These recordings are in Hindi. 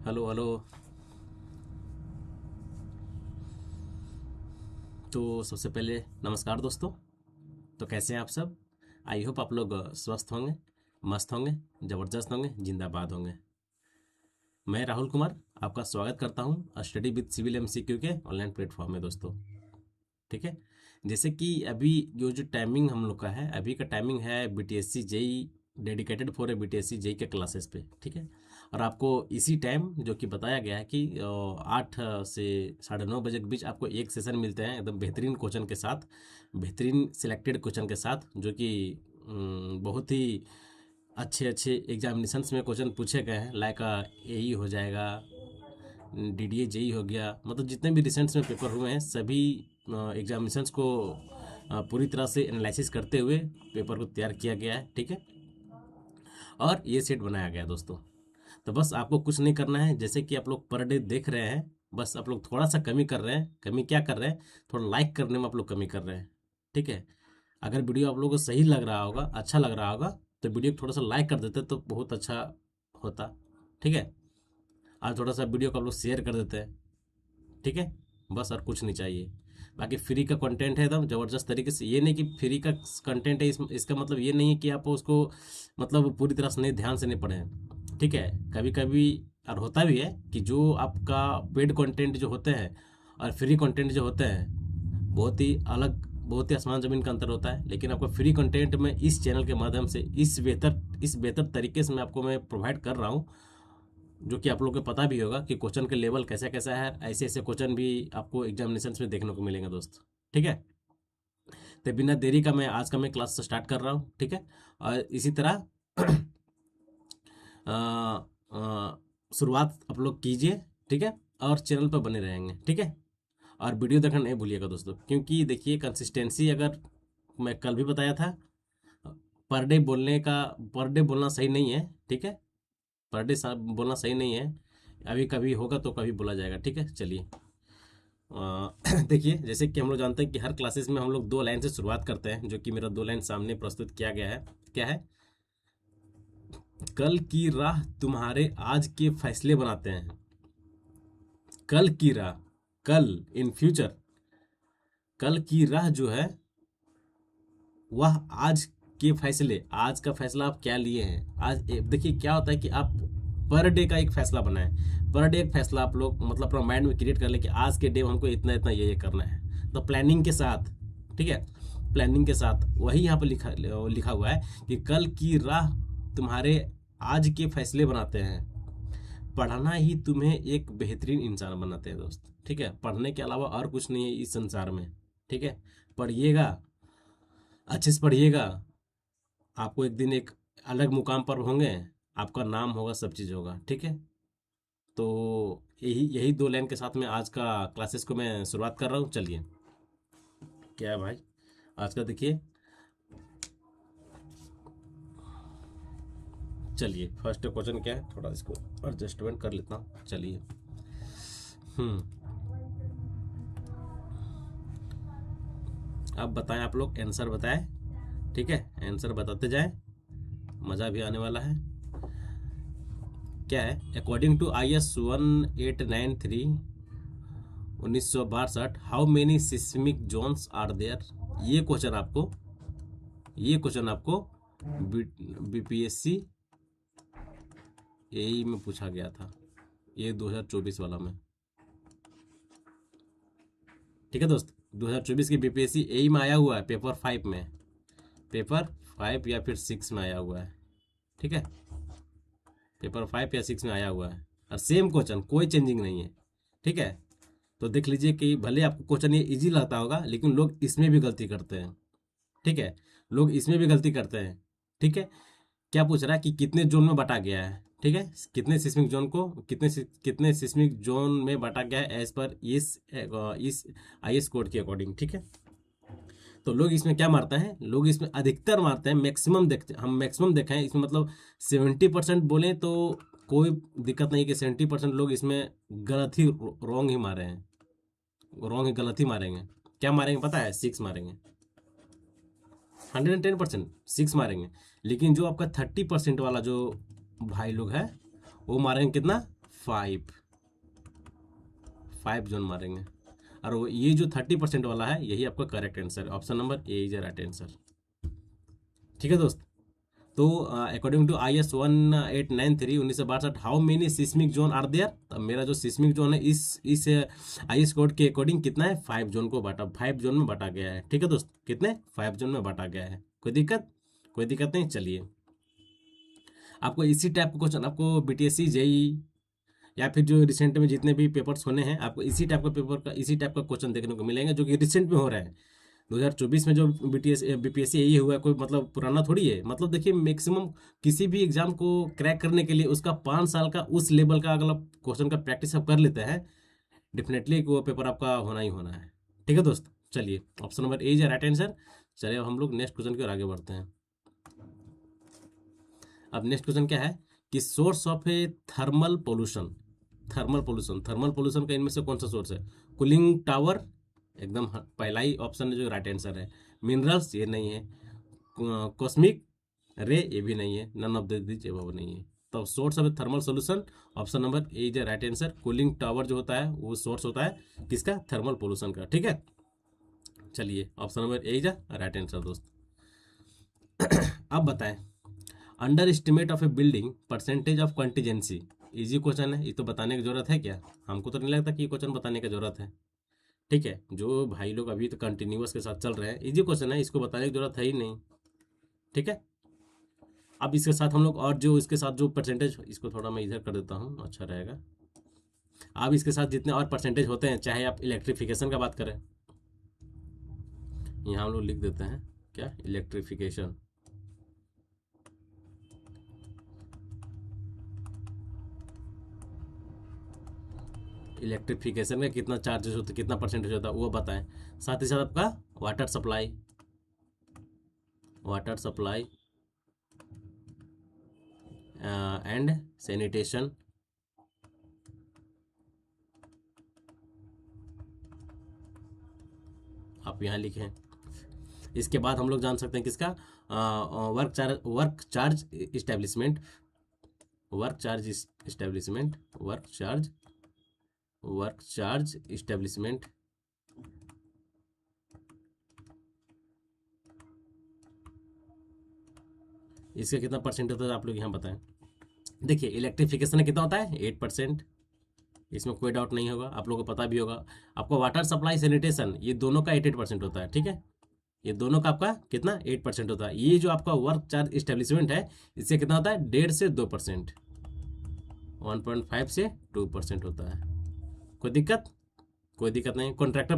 Hello hello. तो सबसे पहले नमस्कार दोस्तों। तो कैसे हैं आप सब? आई होप आप लोग स्वस्थ होंगे, मस्त होंगे, ज़बरदस्त होंगे, जिंदाबाद होंगे। मैं राहुल कुमार आपका स्वागत करता हूं स्टडी विद सिविल एमसीक्यू के ऑनलाइन प्लेटफॉर्म में दोस्तों। ठीक है। जैसे कि अभी जो टाइमिंग हम लोग का है, अभी का टाइमिंग है BTSC JE, dedicated for a BTSC JE के क्लासेस पे। ठीक है। और आपको इसी टाइम जो कि बताया गया है कि 8 से 9:30 के बीच आपको एक सेशन मिलते हैं एकदम बेहतरीन क्वेश्चन के साथ, बेहतरीन सिलेक्टेड क्वेश्चन के साथ, जो कि बहुत ही अच्छे अच्छे एग्जामिनेशंस में क्वेश्चन पूछे गए हैं। लाइक एई हो जाएगा, डीडीए जेई हो गया, मतलब जितने भी रिसेंट्स में पेपर हुए हैं सभी एग्जामिनेशंस को पूरी तरह से एनालिसिस करते हुए पेपर को तैयार किया गया है। ठीक है। और ये सेट बनाया गया है दोस्तों। तो बस आपको कुछ नहीं करना है, जैसे कि आप लोग पर डे देख रहे हैं, बस आप लोग थोड़ा सा कमी कर रहे हैं। कमी क्या कर रहे हैं? थोड़ा लाइक करने में आप लोग कमी कर रहे हैं। ठीक है। अगर वीडियो आप लोगों को सही लग रहा होगा, अच्छा लग रहा होगा, तो वीडियो को थोड़ा सा लाइक कर देते तो बहुत अच्छा होता। ठीक है। और थोड़ा सा वीडियो को आप लोग शेयर कर देते हैं। ठीक है। बस और कुछ नहीं चाहिए। बाकी फ्री का कंटेंट है एकदम ज़बरदस्त तरीके से। ये नहीं कि फ्री का कंटेंट है, इसका मतलब ये नहीं है कि आप उसको मतलब पूरी तरह से नहीं, ध्यान से नहीं पढ़ें। ठीक है। कभी कभी और होता भी है कि जो आपका पेड कंटेंट जो होते हैं और फ्री कंटेंट जो होते हैं, बहुत ही अलग, बहुत ही आसमान ज़मीन का अंतर होता है। लेकिन आपको फ्री कंटेंट में इस चैनल के माध्यम से इस बेहतर तरीके से मैं आपको प्रोवाइड कर रहा हूँ, जो कि आप लोगों को पता भी होगा कि क्वेश्चन के लेवल कैसा कैसा है। ऐसे ऐसे क्वेश्चन भी आपको एग्जामिनेशन में देखने को मिलेंगे दोस्त। ठीक है। तो बिना देरी का मैं आज का मैं क्लास स्टार्ट कर रहा हूँ। ठीक है। और इसी तरह अ, अ, शुरुआत आप लोग कीजिए। ठीक है। और चैनल पर बने रहेंगे। ठीक है। और वीडियो देखना नहीं भूलिएगा दोस्तों, क्योंकि देखिए कंसिस्टेंसी, अगर मैं कल भी बताया था, पर डे बोलने का, पर डे बोलना सही नहीं है। ठीक है। पर डे बोलना सही नहीं है। अभी कभी होगा तो कभी बोला जाएगा। ठीक है। चलिए। देखिए, जैसे कि हम लोग जानते हैं कि हर क्लासेस में हम लोग 2 लाइन से शुरुआत करते हैं, जो कि मेरा 2 लाइन सामने प्रस्तुत किया गया है। क्या है? कल की राह तुम्हारे आज के फैसले बनाते हैं। कल की राह, कल इन फ्यूचर, कल की राह जो है वह आज के फैसले, आज का फैसला आप क्या लिए हैं। आज देखिए क्या होता है कि आप पर डे का एक फैसला बनाएं। पर डे एक फैसला आप लोग मतलब अपना माइंड में क्रिएट कर ले कि आज के डे हमको इतना इतना ये करना है, तो प्लानिंग के साथ। ठीक है। प्लानिंग के साथ वही यहाँ पर लिखा लिखा हुआ है कि कल की राह तुम्हारे आज के फैसले बनाते हैं। पढ़ना ही तुम्हें एक बेहतरीन इंसान बनाते हैं दोस्त। ठीक है। पढ़ने के अलावा और कुछ नहीं है इस संसार में। ठीक है। पढ़िएगा, अच्छे से पढ़िएगा। आपको एक दिन एक अलग मुकाम पर होंगे, आपका नाम होगा, सब चीज़ होगा। ठीक है। तो यही यही 2 लाइन के साथ में आज का क्लासेस को मैं शुरुआत कर रहा हूँ। चलिए। क्या है भाई आज का? देखिए, चलिए फर्स्ट क्वेश्चन क्या है, थोड़ा इसको एडजस्टमेंट कर लेता हूँ। चलिए। हम्म अब बताएं, आप लोग आंसर बताएं। ठीक है। आंसर बताते जाएं, मज़ा भी आने वाला है। क्या है? According to IS 1893 1962, how many seismic zones are there? ये क्वेश्चन आपको, ये क्वेश्चन आपको बीपीएससी एई में पूछा गया था, ये 2024 वाला में। ठीक है दोस्त। 2024 की बीपीएससी एई में आया हुआ है, पेपर 5 में, पेपर 5 या फिर 6 में आया हुआ है। ठीक है। पेपर 5 या 6 में आया हुआ है और सेम क्वेश्चन, कोई चेंजिंग नहीं है। ठीक है। तो देख लीजिए कि भले आपको क्वेश्चन ये इजी लगता होगा, लेकिन लोग इसमें भी गलती करते हैं। ठीक है। लोग इसमें भी गलती करते हैं। ठीक है। क्या पूछ रहा है कि कितने जोन में बांटा गया है? ठीक है। कितने सिस्मिक जोन को, कितने सिस्मिक जोन में बांटा गया है एज पर इस IS कोड के अकॉर्डिंग। ठीक है। तो लोग इसमें क्या मारते हैं, लोग इसमें अधिकतर मारते हैं, मैक्सिमम देखते हैं, हम मैक्सिमम देखे हैं इसमें, मतलब 70% बोले तो कोई दिक्कत नहीं कि 70% लोग इसमें गलत ही, रॉन्ग ही मारे हैं, रॉन्ग ही, गलत ही मारेंगे। क्या मारेंगे पता है? 6 मारेंगे। 110% 6 मारेंगे। लेकिन जो आपका 30% वाला जो भाई लोग है, वो मारेंगे कितना? 5 जोन मारेंगे। और वो ये जो 30% वाला है यही आपका correct answer, option number A is right answer. ठीक है दोस्त। तो according to I S 1893 1962, how many seismic zone are there. तो मेरा जो सिस्मिक जोन है इस आई एस कोड के अकॉर्डिंग कितना है, 5 जोन को बांटा, 5 जोन में बांटा गया है। ठीक है दोस्त, कितने 5 जोन में बांटा गया है। कोई दिक्कत, कोई दिक्कत नहीं। चलिए, आपको इसी टाइप का क्वेश्चन आपको बीटीएससी जेई या फिर जो रिसेंट में जितने भी पेपर्स होने हैं, आपको इसी टाइप का पेपर का इसी टाइप का क्वेश्चन देखने को मिलेंगे, जो कि रिसेंट में हो रहा है। 2024 में जो बीपीएससी यही हुआ है, कोई मतलब पुराना थोड़ी है। मतलब देखिए, मैक्सिमम किसी भी एग्जाम को क्रैक करने के लिए उसका 5 साल का उस लेवल का अगर आप क्वेश्चन का प्रैक्टिस आप कर लेते हैं, डेफिनेटली वो पेपर आपका होना ही होना है। ठीक है दोस्त, चलिए option number A is right answer. चलिए अब हम लोग नेक्स्ट क्वेश्चन की ओर आगे बढ़ते हैं। अब नेक्स्ट क्वेश्चन क्या है कि source of A thermal pollution. Thermal pollution का इनमें से कौन सा सोर्स है। कूलिंग टावर, एकदम पहला ही ऑप्शन जो राइट आंसर है। मिनरल्स, ये नहीं है। कॉस्मिक रे, ये भी नहीं है। नन ऑफ दिस वो नहीं है। तो source of thermal solution, option number A is right answer. Cooling tower जो होता है वो सोर्स होता है किसका, थर्मल पोल्यूशन का। ठीक है, चलिए option number A is right answer दोस्त। अब बताएं, under estimate of A building percentage of contingency. Easy question है, ये तो बताने की जरूरत है क्या। हमको तो नहीं लगता कि ये क्वेश्चन बताने की जरूरत है। ठीक है, जो भाई लोग अभी तो कंटिन्यूअस के साथ चल रहे हैं, इजी क्वेश्चन है, इसको बताने की जरूरत है ही नहीं। ठीक है, अब इसके साथ हम लोग और जो इसके साथ जो परसेंटेज, इसको थोड़ा मैं इधर कर देता हूँ, अच्छा रहेगा। अब इसके साथ जितने और परसेंटेज होते हैं, चाहे आप इलेक्ट्रिफिकेशन का बात करें, यहाँ हम लोग लिख देते हैं क्या, इलेक्ट्रिफिकेशन। इलेक्ट्रिफिकेशन का कितना चार्जेस होता है, कितना परसेंटेज होता है, वो बताएं। साथ ही साथ आपका वाटर सप्लाई एंड सैनिटेशन, आप यहाँ लिखें। इसके बाद हम लोग जान सकते हैं किसका, work charge establishment, work charge establishment. इसका कितना परसेंट होता है आप लोग यहाँ बताएं। देखिए, इलेक्ट्रिफिकेशन कितना होता है, 8%, इसमें कोई डाउट नहीं होगा, आप लोगों को पता भी होगा। आपको वाटर सप्लाई सैनिटेशन, ये दोनों का 8% होता है। ठीक है, ये दोनों का आपका कितना 8% होता है। ये जो आपका वर्क चार्ज इस्टेब्लिशमेंट है, इससे कितना होता है, 1.5 से 2%, 1.5 से 2% होता है। कोई दिक्कत, कोई दिक्कत नहीं। कॉन्ट्रैक्टर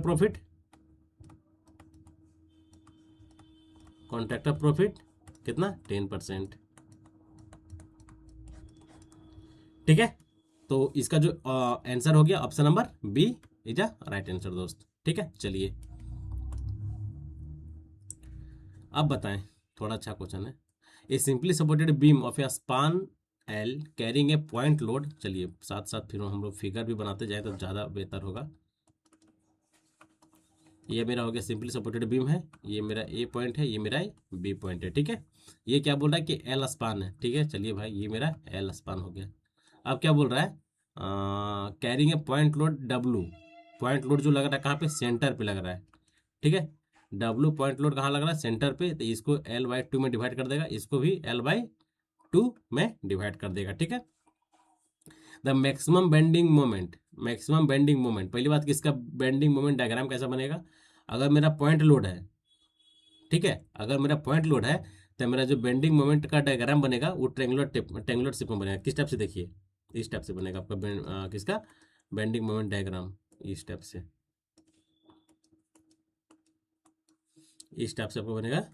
प्रॉफिट कितना, 10%। ठीक है, तो इसका जो आंसर हो गया option number B is a right answer दोस्त। ठीक है, चलिए अब बताएं, थोड़ा अच्छा क्वेश्चन है। ए simply supported beam of A span L carrying a point load. चलिए साथ साथ फिर हम लोग फिगर भी बनाते जाए तो ज़्यादा बेहतर होगा। ये मेरा हो गया सिंपली सपोर्टेड बीम है, ये मेरा ए पॉइंट है, ये मेरा बी पॉइंट है। ठीक है, ये क्या बोल रहा है कि एल स्पान है। ठीक है, चलिए भाई, ये मेरा एल स्पान हो गया। अब क्या बोल रहा है, carrying a point load W. Point load जो लग रहा है कहाँ पे, सेंटर पे लग रहा है। ठीक है, डब्लू पॉइंट लोड कहाँ लग रहा है, सेंटर पे। तो इसको L/2 में डिवाइड कर देगा, इसको भी L/2 में डिवाइड कर देगा। ठीक है, द मैक्सिमम बेंडिंग मोमेंट, पहली बात कि इसका बेंडिंग मोमेंट डायग्राम कैसा बनेगा। अगर मेरा पॉइंट लोड है, ठीक है, अगर मेरा पॉइंट लोड है, तो मेरा जो बेंडिंग मोमेंट का डायग्राम बनेगा वो ट्रेंगुलर शेप में बनेगा। किस टाइप से, देखिए इस टाइप से बनेगा आपका किसका बेंडिंग मोमेंट डायग्राम, इस टाइप से, इस टाइप से आपको बनेगा।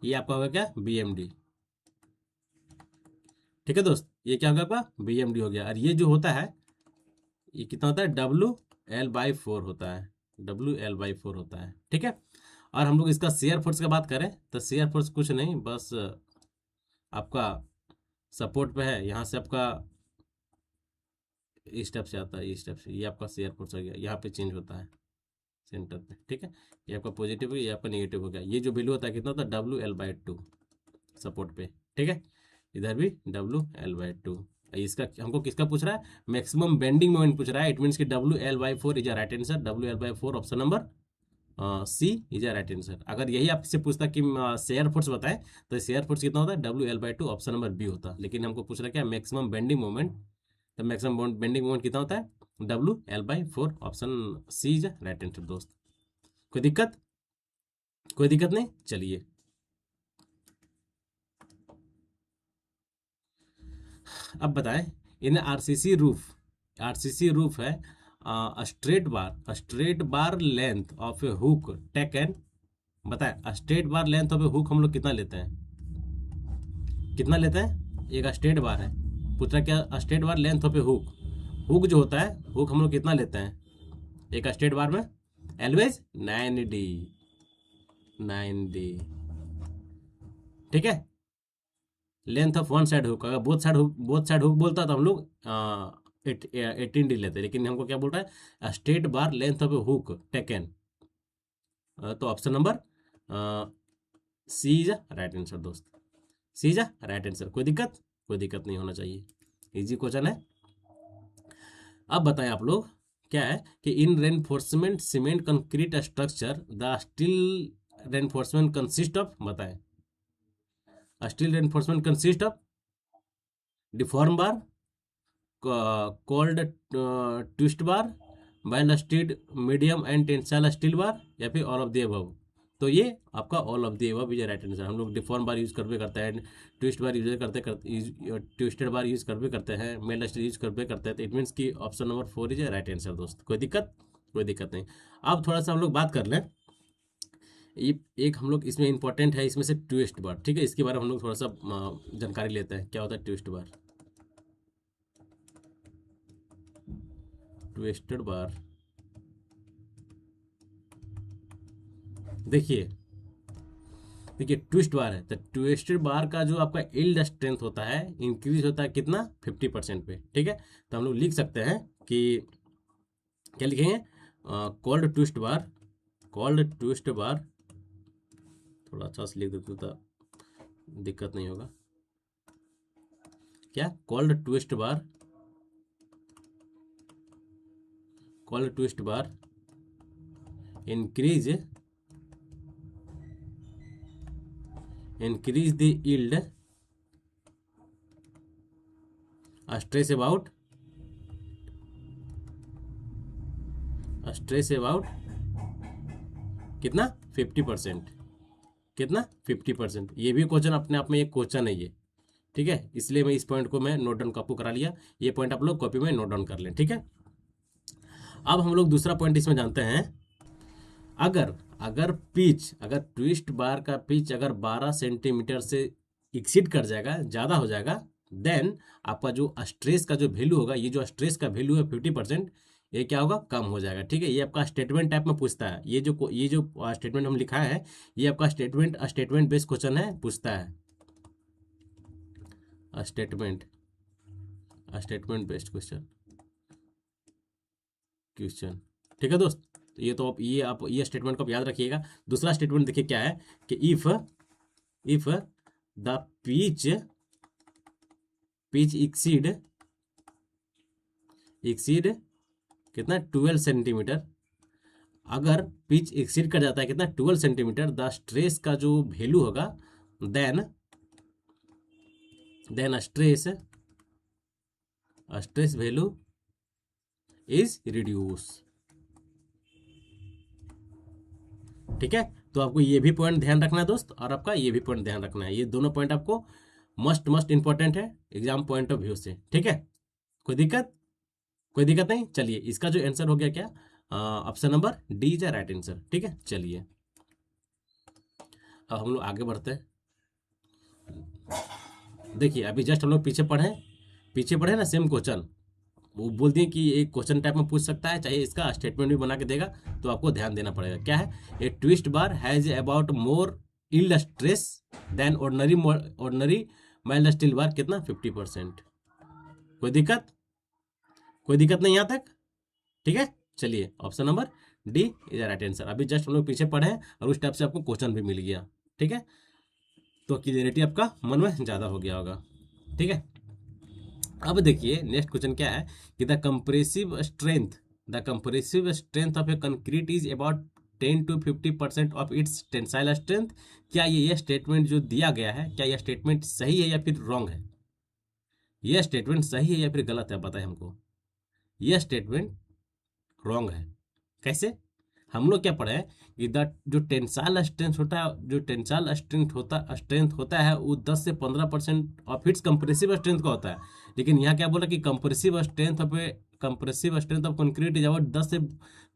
ये आपका होगा क्या, BMD। ठीक है दोस्त, ये क्या होगा आपका BMD हो गया। और ये जो होता है, ये कितना होता है, WL/4 होता है, WL/4 होता है। ठीक है, और हम लोग इसका शेयर फोर्स का बात करें तो शेयर फोर्स कुछ नहीं, बस आपका सपोर्ट पे है, यहाँ से आपका इस स्टेप से आता है, इस स्टेप से, ये आपका शेयर फोर्स हो गया, यहाँ पे चेंज होता है सेंटर पे। ठीक है, ये आपका पॉजिटिव है, ये आपका नेगेटिव हो गया। ये जो वैल्यू होता है कितना होता है, WL/2 सपोर्ट पे। ठीक है, इधर भी WL/2। इसका हमको किसका पूछ रहा है, मैक्सिमम बेंडिंग मोमेंट पूछ रहा है। इट मीन्स कि WL/4 is a right answer. WL/4 option number C is a right answer. अगर यही आपसे पूछता कि शेयर फोर्स बताएं तो शेयर फोर्स कितना होता है, WL/2 ऑप्शन नंबर बी होता। लेकिन हमको पूछ रहा है क्या, मैक्सिमम बेंडिंग मोमेंट। तो मैक्सिमम बेंडिंग मोमेंट कितना होता है, WL/4 option C is a right answer दोस्त। कोई दिक्कत, कोई दिक्कत नहीं, चलिए। अब बताएं, इन आरसीसी रूफ है straight bar length of a hook taken. बताएं straight bar length of a hook हम लोग कितना लेते हैं, कितना लेते हैं। एक स्ट्रेट बार है, पूछ रहा क्या straight bar length of a hook. Hook जो होता है, हुक हम लोग कितना लेते हैं एक स्ट्रेट बार में, एलवेज 9D। 9D, ठीक है। Length of one side hook, अगर बोथ साइड हुक बोलता तो हम लोग 18D लेते, लेकिन हमको क्या बोल रहा है, straight bar length of a hook taken. तो option number C is right answer दोस्त। C is right answer. कोई दिक्कत, कोई दिक्कत नहीं होना चाहिए, इजी क्वेश्चन है। अब बताएं आप लोग, क्या है कि in reinforcement cement concrete structure the steel reinforcement consist of. बताएं steel reinforcement consist of deform bar, cold twist bar, bind steel medium and tensile steel bar, या फिर ऑल ऑफ द अबव। तो ये आपका all of the above is right answer. हम लोग डिफॉर्म बार यूज करते करते हैं, twist bar use twisted bar use करते हैं, मेल स्टील यूज करते हैं। तो इट मीन्स कि option number 4 is right answer दोस्त। कोई दिक्कत, कोई दिक्कत नहीं। अब थोड़ा सा हम लोग बात कर लें, ये एक हम लोग इसमें इंपॉर्टेंट है, इसमें से ट्विस्ट बार, ठीक है। इसके बारे में हम लोग थोड़ा सा जानकारी लेते हैं, क्या होता है ट्विस्ट बार। ट्विस्टेड बार, देखिए ट्विस्ट बार है, तो ट्विस्टेड बार का जो आपका यील्ड स्ट्रेंथ होता है इंक्रीज होता है कितना, 50% पे, ठीक है। तो हम लोग लिख सकते हैं कि क्या लिखेंगे, कोल्ड ट्विस्ट बार, कोल्ड ट्विस्ट बार। थोड़ा अच्छा से लिख देते तो दिक्कत नहीं होगा। क्या, cold twist bar, cold twist bar increase the yield stress about कितना 50%, कितना 50%। ये भी क्वेश्चन अपने आप में एक क्वेश्चन है ये, ठीक है। इसलिए मैं इस पॉइंट को मैं नोट डाउन आपको करा लिया। ये पॉइंट आप लोग कॉपी में नोट डाउन कर लें, ठीक है। अब हम लोग दूसरा पॉइंट इसमें जानते हैं, अगर ट्विस्ट बार का पिच अगर 12 सेंटीमीटर से एक्सीड कर जाएगा, ज़्यादा हो जाएगा, देन आपका जो स्ट्रेस का जो वैल्यू होगा, ये जो स्ट्रेस का वैल्यू है 50%, ये क्या होगा, कम हो जाएगा, ठीक है। ये आपका स्टेटमेंट टाइप में पूछता है। ये जो स्टेटमेंट हम लिखा है, ये आपका स्टेटमेंट बेस्ड क्वेश्चन है, पूछता है स्टेटमेंट बेस्ड क्वेश्चन, ठीक है दोस्त। तो ये स्टेटमेंट को आप याद रखिएगा। दूसरा स्टेटमेंट देखिए क्या है कि इफ द पिच एक्सीड कितना 12 सेंटीमीटर, अगर पिच एक्सीड कर जाता है कितना 12 सेंटीमीटर, द स्ट्रेस का जो वैल्यू होगा, then stress value is reduce, ठीक है। तो आपको ये भी पॉइंट ध्यान रखना है दोस्त, और आपका ये भी पॉइंट ध्यान रखना है। ये दोनों पॉइंट आपको मस्ट इंपॉर्टेंट है एग्जाम पॉइंट ऑफ व्यू से, ठीक है। कोई दिक्कत, कोई दिक्कत नहीं। चलिए, इसका जो आंसर हो गया क्या, option number D is right answer, ठीक है। चलिए अब हम लोग आगे बढ़ते हैं। देखिए अभी जस्ट हम लोग पीछे पढ़े ना सेम क्वेश्चन, वो बोल दिए कि एक क्वेश्चन टाइप में पूछ सकता है, चाहे इसका स्टेटमेंट भी बना के देगा, तो आपको ध्यान देना पड़ेगा। क्या है, a twist bar has about more yield stress than ordinary mild steel bar, कितना 50%। कोई दिक्कत, कोई दिक्कत नहीं यहाँ तक, ठीक है। चलिए option number D is right answer. अभी जस्ट हम लोग पीछे पढ़े हैं और उस टाइप से आपको क्वेश्चन भी मिल गया, ठीक है। तो क्लियरिटी आपका मन में ज़्यादा हो गया होगा। ठीक है। अब देखिए नेक्स्ट क्वेश्चन क्या है कि the compressive strength of a concrete is about 10 to 50% of its tensile strength. क्या ये स्टेटमेंट जो दिया गया है, क्या यह स्टेटमेंट सही है या फिर रॉन्ग है? यह स्टेटमेंट सही है या फिर गलत है, बताएं हमको। यह स्टेटमेंट रॉन्ग है। कैसे? हम लोग क्या पढ़े हैं कि द जो टेंसाइल स्ट्रेंथ होता है, स्ट्रेंथ होता है वो 10 से 15% ऑफ इट्स कंप्रेसिव स्ट्रेंथ का होता है। लेकिन यहाँ क्या बोला कि compressive strength of concrete is about 10 से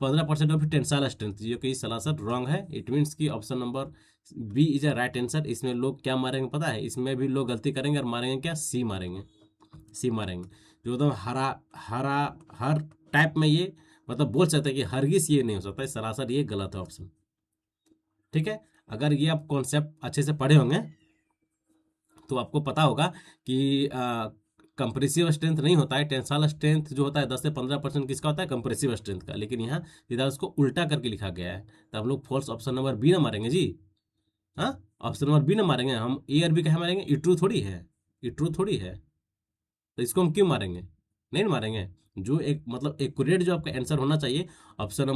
15% ऑफ टेंसाइल स्ट्रेंथ, जो कि सरासर रॉन्ग है। इट मीन्स कि option number B is a right answer. इसमें लोग क्या मारेंगे पता है? इसमें भी लोग गलती करेंगे और मारेंगे क्या? सी मारेंगे। सी मारेंगे जो एकदम हरा हरा हर टाइप में ये मतलब बोल सकते हैं कि हरगिज ये नहीं हो सकता है, सरासर ये गलत है ऑप्शन। ठीक है। अगर ये आप कॉन्सेप्ट अच्छे से पढ़े होंगे तो आपको पता होगा कि कंप्रेसिव स्ट्रेंथ नहीं होता है, टेंसाइल स्ट्रेंथ जो होता है 10 से 15% किसका होता है? कंप्रेसिव स्ट्रेंथ का। लेकिन यहाँ सीधा उसको उल्टा करके लिखा गया है, तो हम लोग फॉल्स ऑप्शन नंबर बी ना मारेंगे जी। हाँ, ऑप्शन नंबर बी ना मारेंगे हम, ए और बी कहाँ मारेंगे? ये ट्रू थोड़ी है, ये ट्रू थोड़ी है, तो इसको हम क्यों मारेंगे? नहीं मारेंगे। जो एक मतलब एक्यूरेट जो आपका आंसर होना चाहिए, option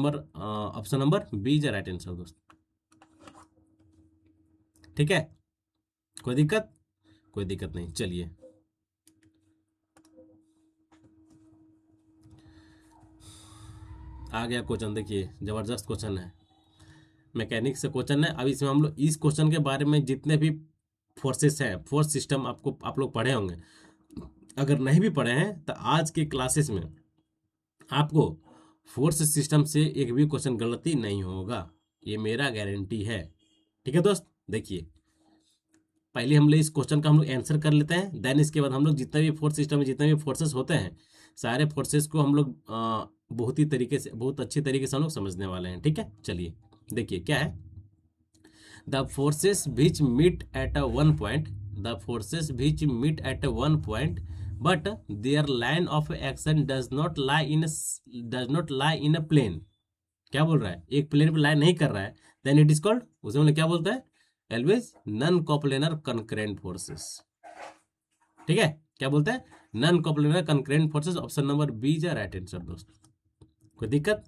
number B is right answer दोस्त। ठीक है, कोई दिक्कत? कोई दिक्कत नहीं। चलिए आ गया क्वेश्चन, देखिए जबरदस्त क्वेश्चन है, मैकेनिक्स से क्वेश्चन है। अब इसमें हम लोग इस क्वेश्चन के बारे में जितने भी फोर्सेस हैं, फोर्स सिस्टम आपको आप लोग पढ़े होंगे। अगर नहीं भी पढ़े हैं तो आज के क्लासेस में आपको फोर्स सिस्टम से एक भी क्वेश्चन गलती नहीं होगा, ये मेरा गारंटी है। ठीक है दोस्त, देखिए पहले हम लोग इस क्वेश्चन का हम लोग आंसर कर लेते हैं, देन इसके बाद हम लोग जितने भी फोर्स सिस्टम में जितने भी फोर्सेस होते हैं, सारे फोर्सेस को हम लोग बहुत ही तरीके से, बहुत अच्छी तरीके से हम लोग समझने वाले हैं। ठीक है, चलिए देखिए क्या है। The forces which meet at a one point, the forces which meet at a one point but their line of action does not lie in a plane. क्या बोल रहा है? एक प्लेन पे लाइन नहीं कर रहा है, देन इट इज कॉल्ड, उसे मतलब क्या बोलता है? Always non coplanar concurrent forces. ठीक है, क्या बोलते हैं? Non coplanar concurrent forces. Option number B is right answer दोस्त। कोई दिक्कत?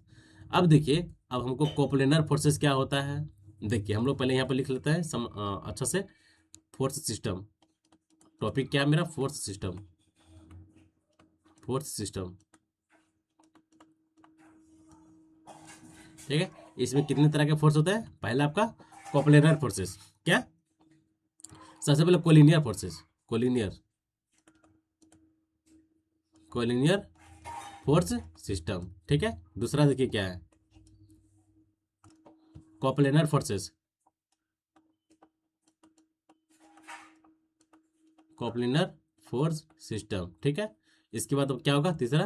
अब देखिए, अब हमको कोप्लेनर फोर्सेस क्या होता है, देखिए हम लोग पहले यहाँ पर लिख लेते हैं अच्छा से। फोर्स सिस्टम, टॉपिक क्या है मेरा? Force system. फोर्स सिस्टम, ठीक है। इसमें कितने तरह के फोर्स होते हैं? पहला आपका कोप्लेनर फोर्सेस, क्या? सबसे पहले collinear forces, collinear collinear force system. ठीक है, दूसरा देखिए क्या है? Coplanar forces, coplanar force system. ठीक है, इसके बाद अब क्या होगा? तीसरा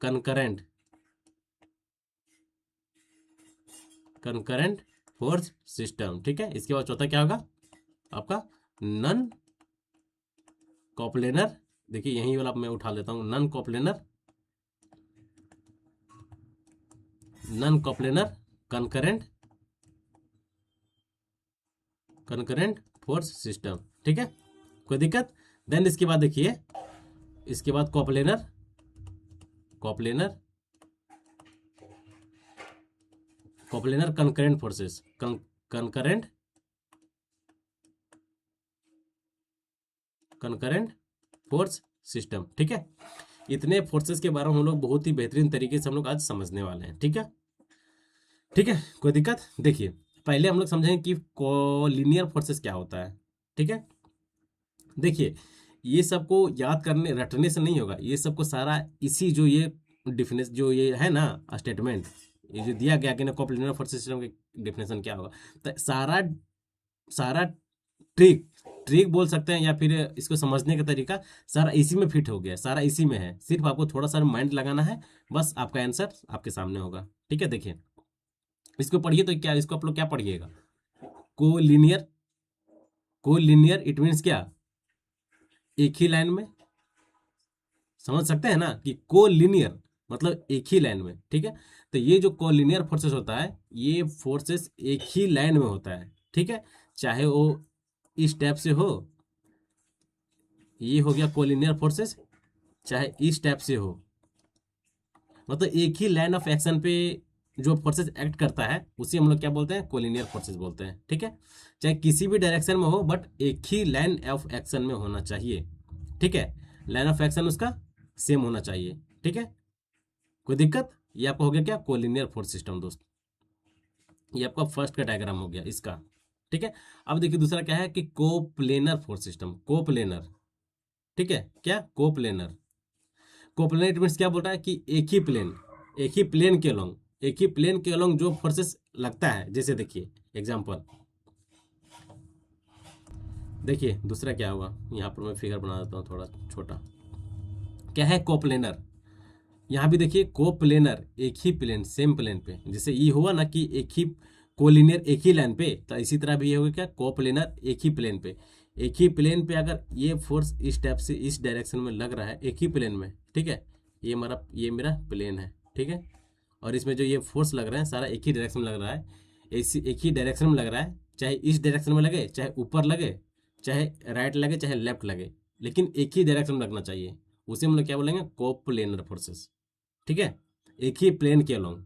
कनकरेंट, कंकरेंट फोर्स सिस्टम। ठीक है, इसके बाद चौथा क्या होगा आपका? Non coplanar. देखिए यही वाला मैं उठा लेता हूं, non coplanar, non coplanar concurrent, concurrent force system. ठीक है, कोई दिक्कत? देन इसके बाद देखिए, इसके बाद कॉप्लेनर, कॉप्लेनर कॉप्लेनर concurrent forces, concurrent concurrent force system. ठीक है, इतने फोर्सेस के बारे में हम लोग बहुत ही बेहतरीन तरीके से हम लोग आज समझने वाले हैं। ठीक है, ठीक है, कोई दिक्कत? देखिए पहले हम लोग समझेंगे कि कोलिनियर फोर्सेस क्या होता है। ठीक है, देखिए ये सबको याद करने रटने से नहीं होगा, ये सबको सारा इसी जो ये डिफिनेशन जो ये है ना स्टेटमेंट, ये जो दिया गया कि ना कोलिनियर फोर्स सिस्टम के डिफिनेशन क्या होगा, तो सारा सारा ट्रिक ट्रिक बोल सकते हैं या फिर इसको समझने का तरीका सारा इसी में फिट हो गया, सारा इसी में है। सिर्फ आपको थोड़ा सा माइंड लगाना है, बस आपका आंसर आपके सामने होगा। ठीक है, देखिए इसको पढ़िए तो क्या, इसको आप लोग क्या पढ़िएगा? कोलिनियर, कोलिनियर इट मीन्स क्या? एक ही लाइन में, समझ सकते हैं ना कि कोलिनियर मतलब एक ही लाइन में। ठीक है, तो ये जो कोलिनियर फोर्सेस होता है, ये फोर्सेस एक ही लाइन में होता है। ठीक है, चाहे वो इस टाइप से हो, ये हो गया कोलिनियर फोर्सेस, चाहे इस टाइप से हो, मतलब एक ही लाइन ऑफ एक्शन पे जो फोर्सेस एक्ट करता है उसी हम लोग क्या बोलते हैं, कोलिनियर फोर्सेस बोलते हैं। ठीक है, चाहे किसी भी डायरेक्शन में हो बट एक ही लाइन ऑफ एक्शन में होना चाहिए। ठीक है, लाइन ऑफ एक्शन उसका सेम होना चाहिए। ठीक है, कोई दिक्कत? ये आपका हो गया क्या, कोलिनियर फोर्स सिस्टम दोस्त। ये आपका फर्स्ट का डायग्राम हो गया इसका। ठीक है, अब देखिए दूसरा क्या है कि कोप्लेनर फोर्स सिस्टम, कोप्लेनर। ठीक है, क्या कोप्लेनर? कोप्लेनर इट मीन्स क्या बोल रहा है कि एक ही प्लेन के अलोंग, एक ही प्लेन के अलोंग जो फोर्सेस लगता है। जैसे देखिए एग्जांपल, देखिए दूसरा क्या हुआ, यहाँ पर मैं फिगर बना देता हूँ थोड़ा छोटा। क्या है कोप्लेनर? यहाँ भी देखिए कोप्लेनर, एक ही प्लेन, सेम प्लेन पे, जैसे ये हुआ ना कि एक ही कोलिनियर एक ही लाइन पे, तो इसी तरह भी ये होगा क्या, कोप्लेनर एक ही प्लेन पे। एक ही प्लेन पे अगर ये फोर्स इस टाइप से इस डायरेक्शन में लग रहा है एक ही प्लेन में, ठीक है, ये मेरा प्लेन है। ठीक है, और इसमें जो ये फोर्स लग रहा है सारा एक ही डायरेक्शन में लग रहा है, एक ही डायरेक्शन में लग रहा है, चाहे इस डायरेक्शन में लगे, चाहे ऊपर लगे, चाहे राइट लगे, चाहे लेफ्ट लगे, लेकिन एक ही डायरेक्शन में लगना चाहिए। उसे हम लोग क्या बोलेंगे, कोप्लेनर फोर्सेस। ठीक है, एक ही प्लेन के अलोंग,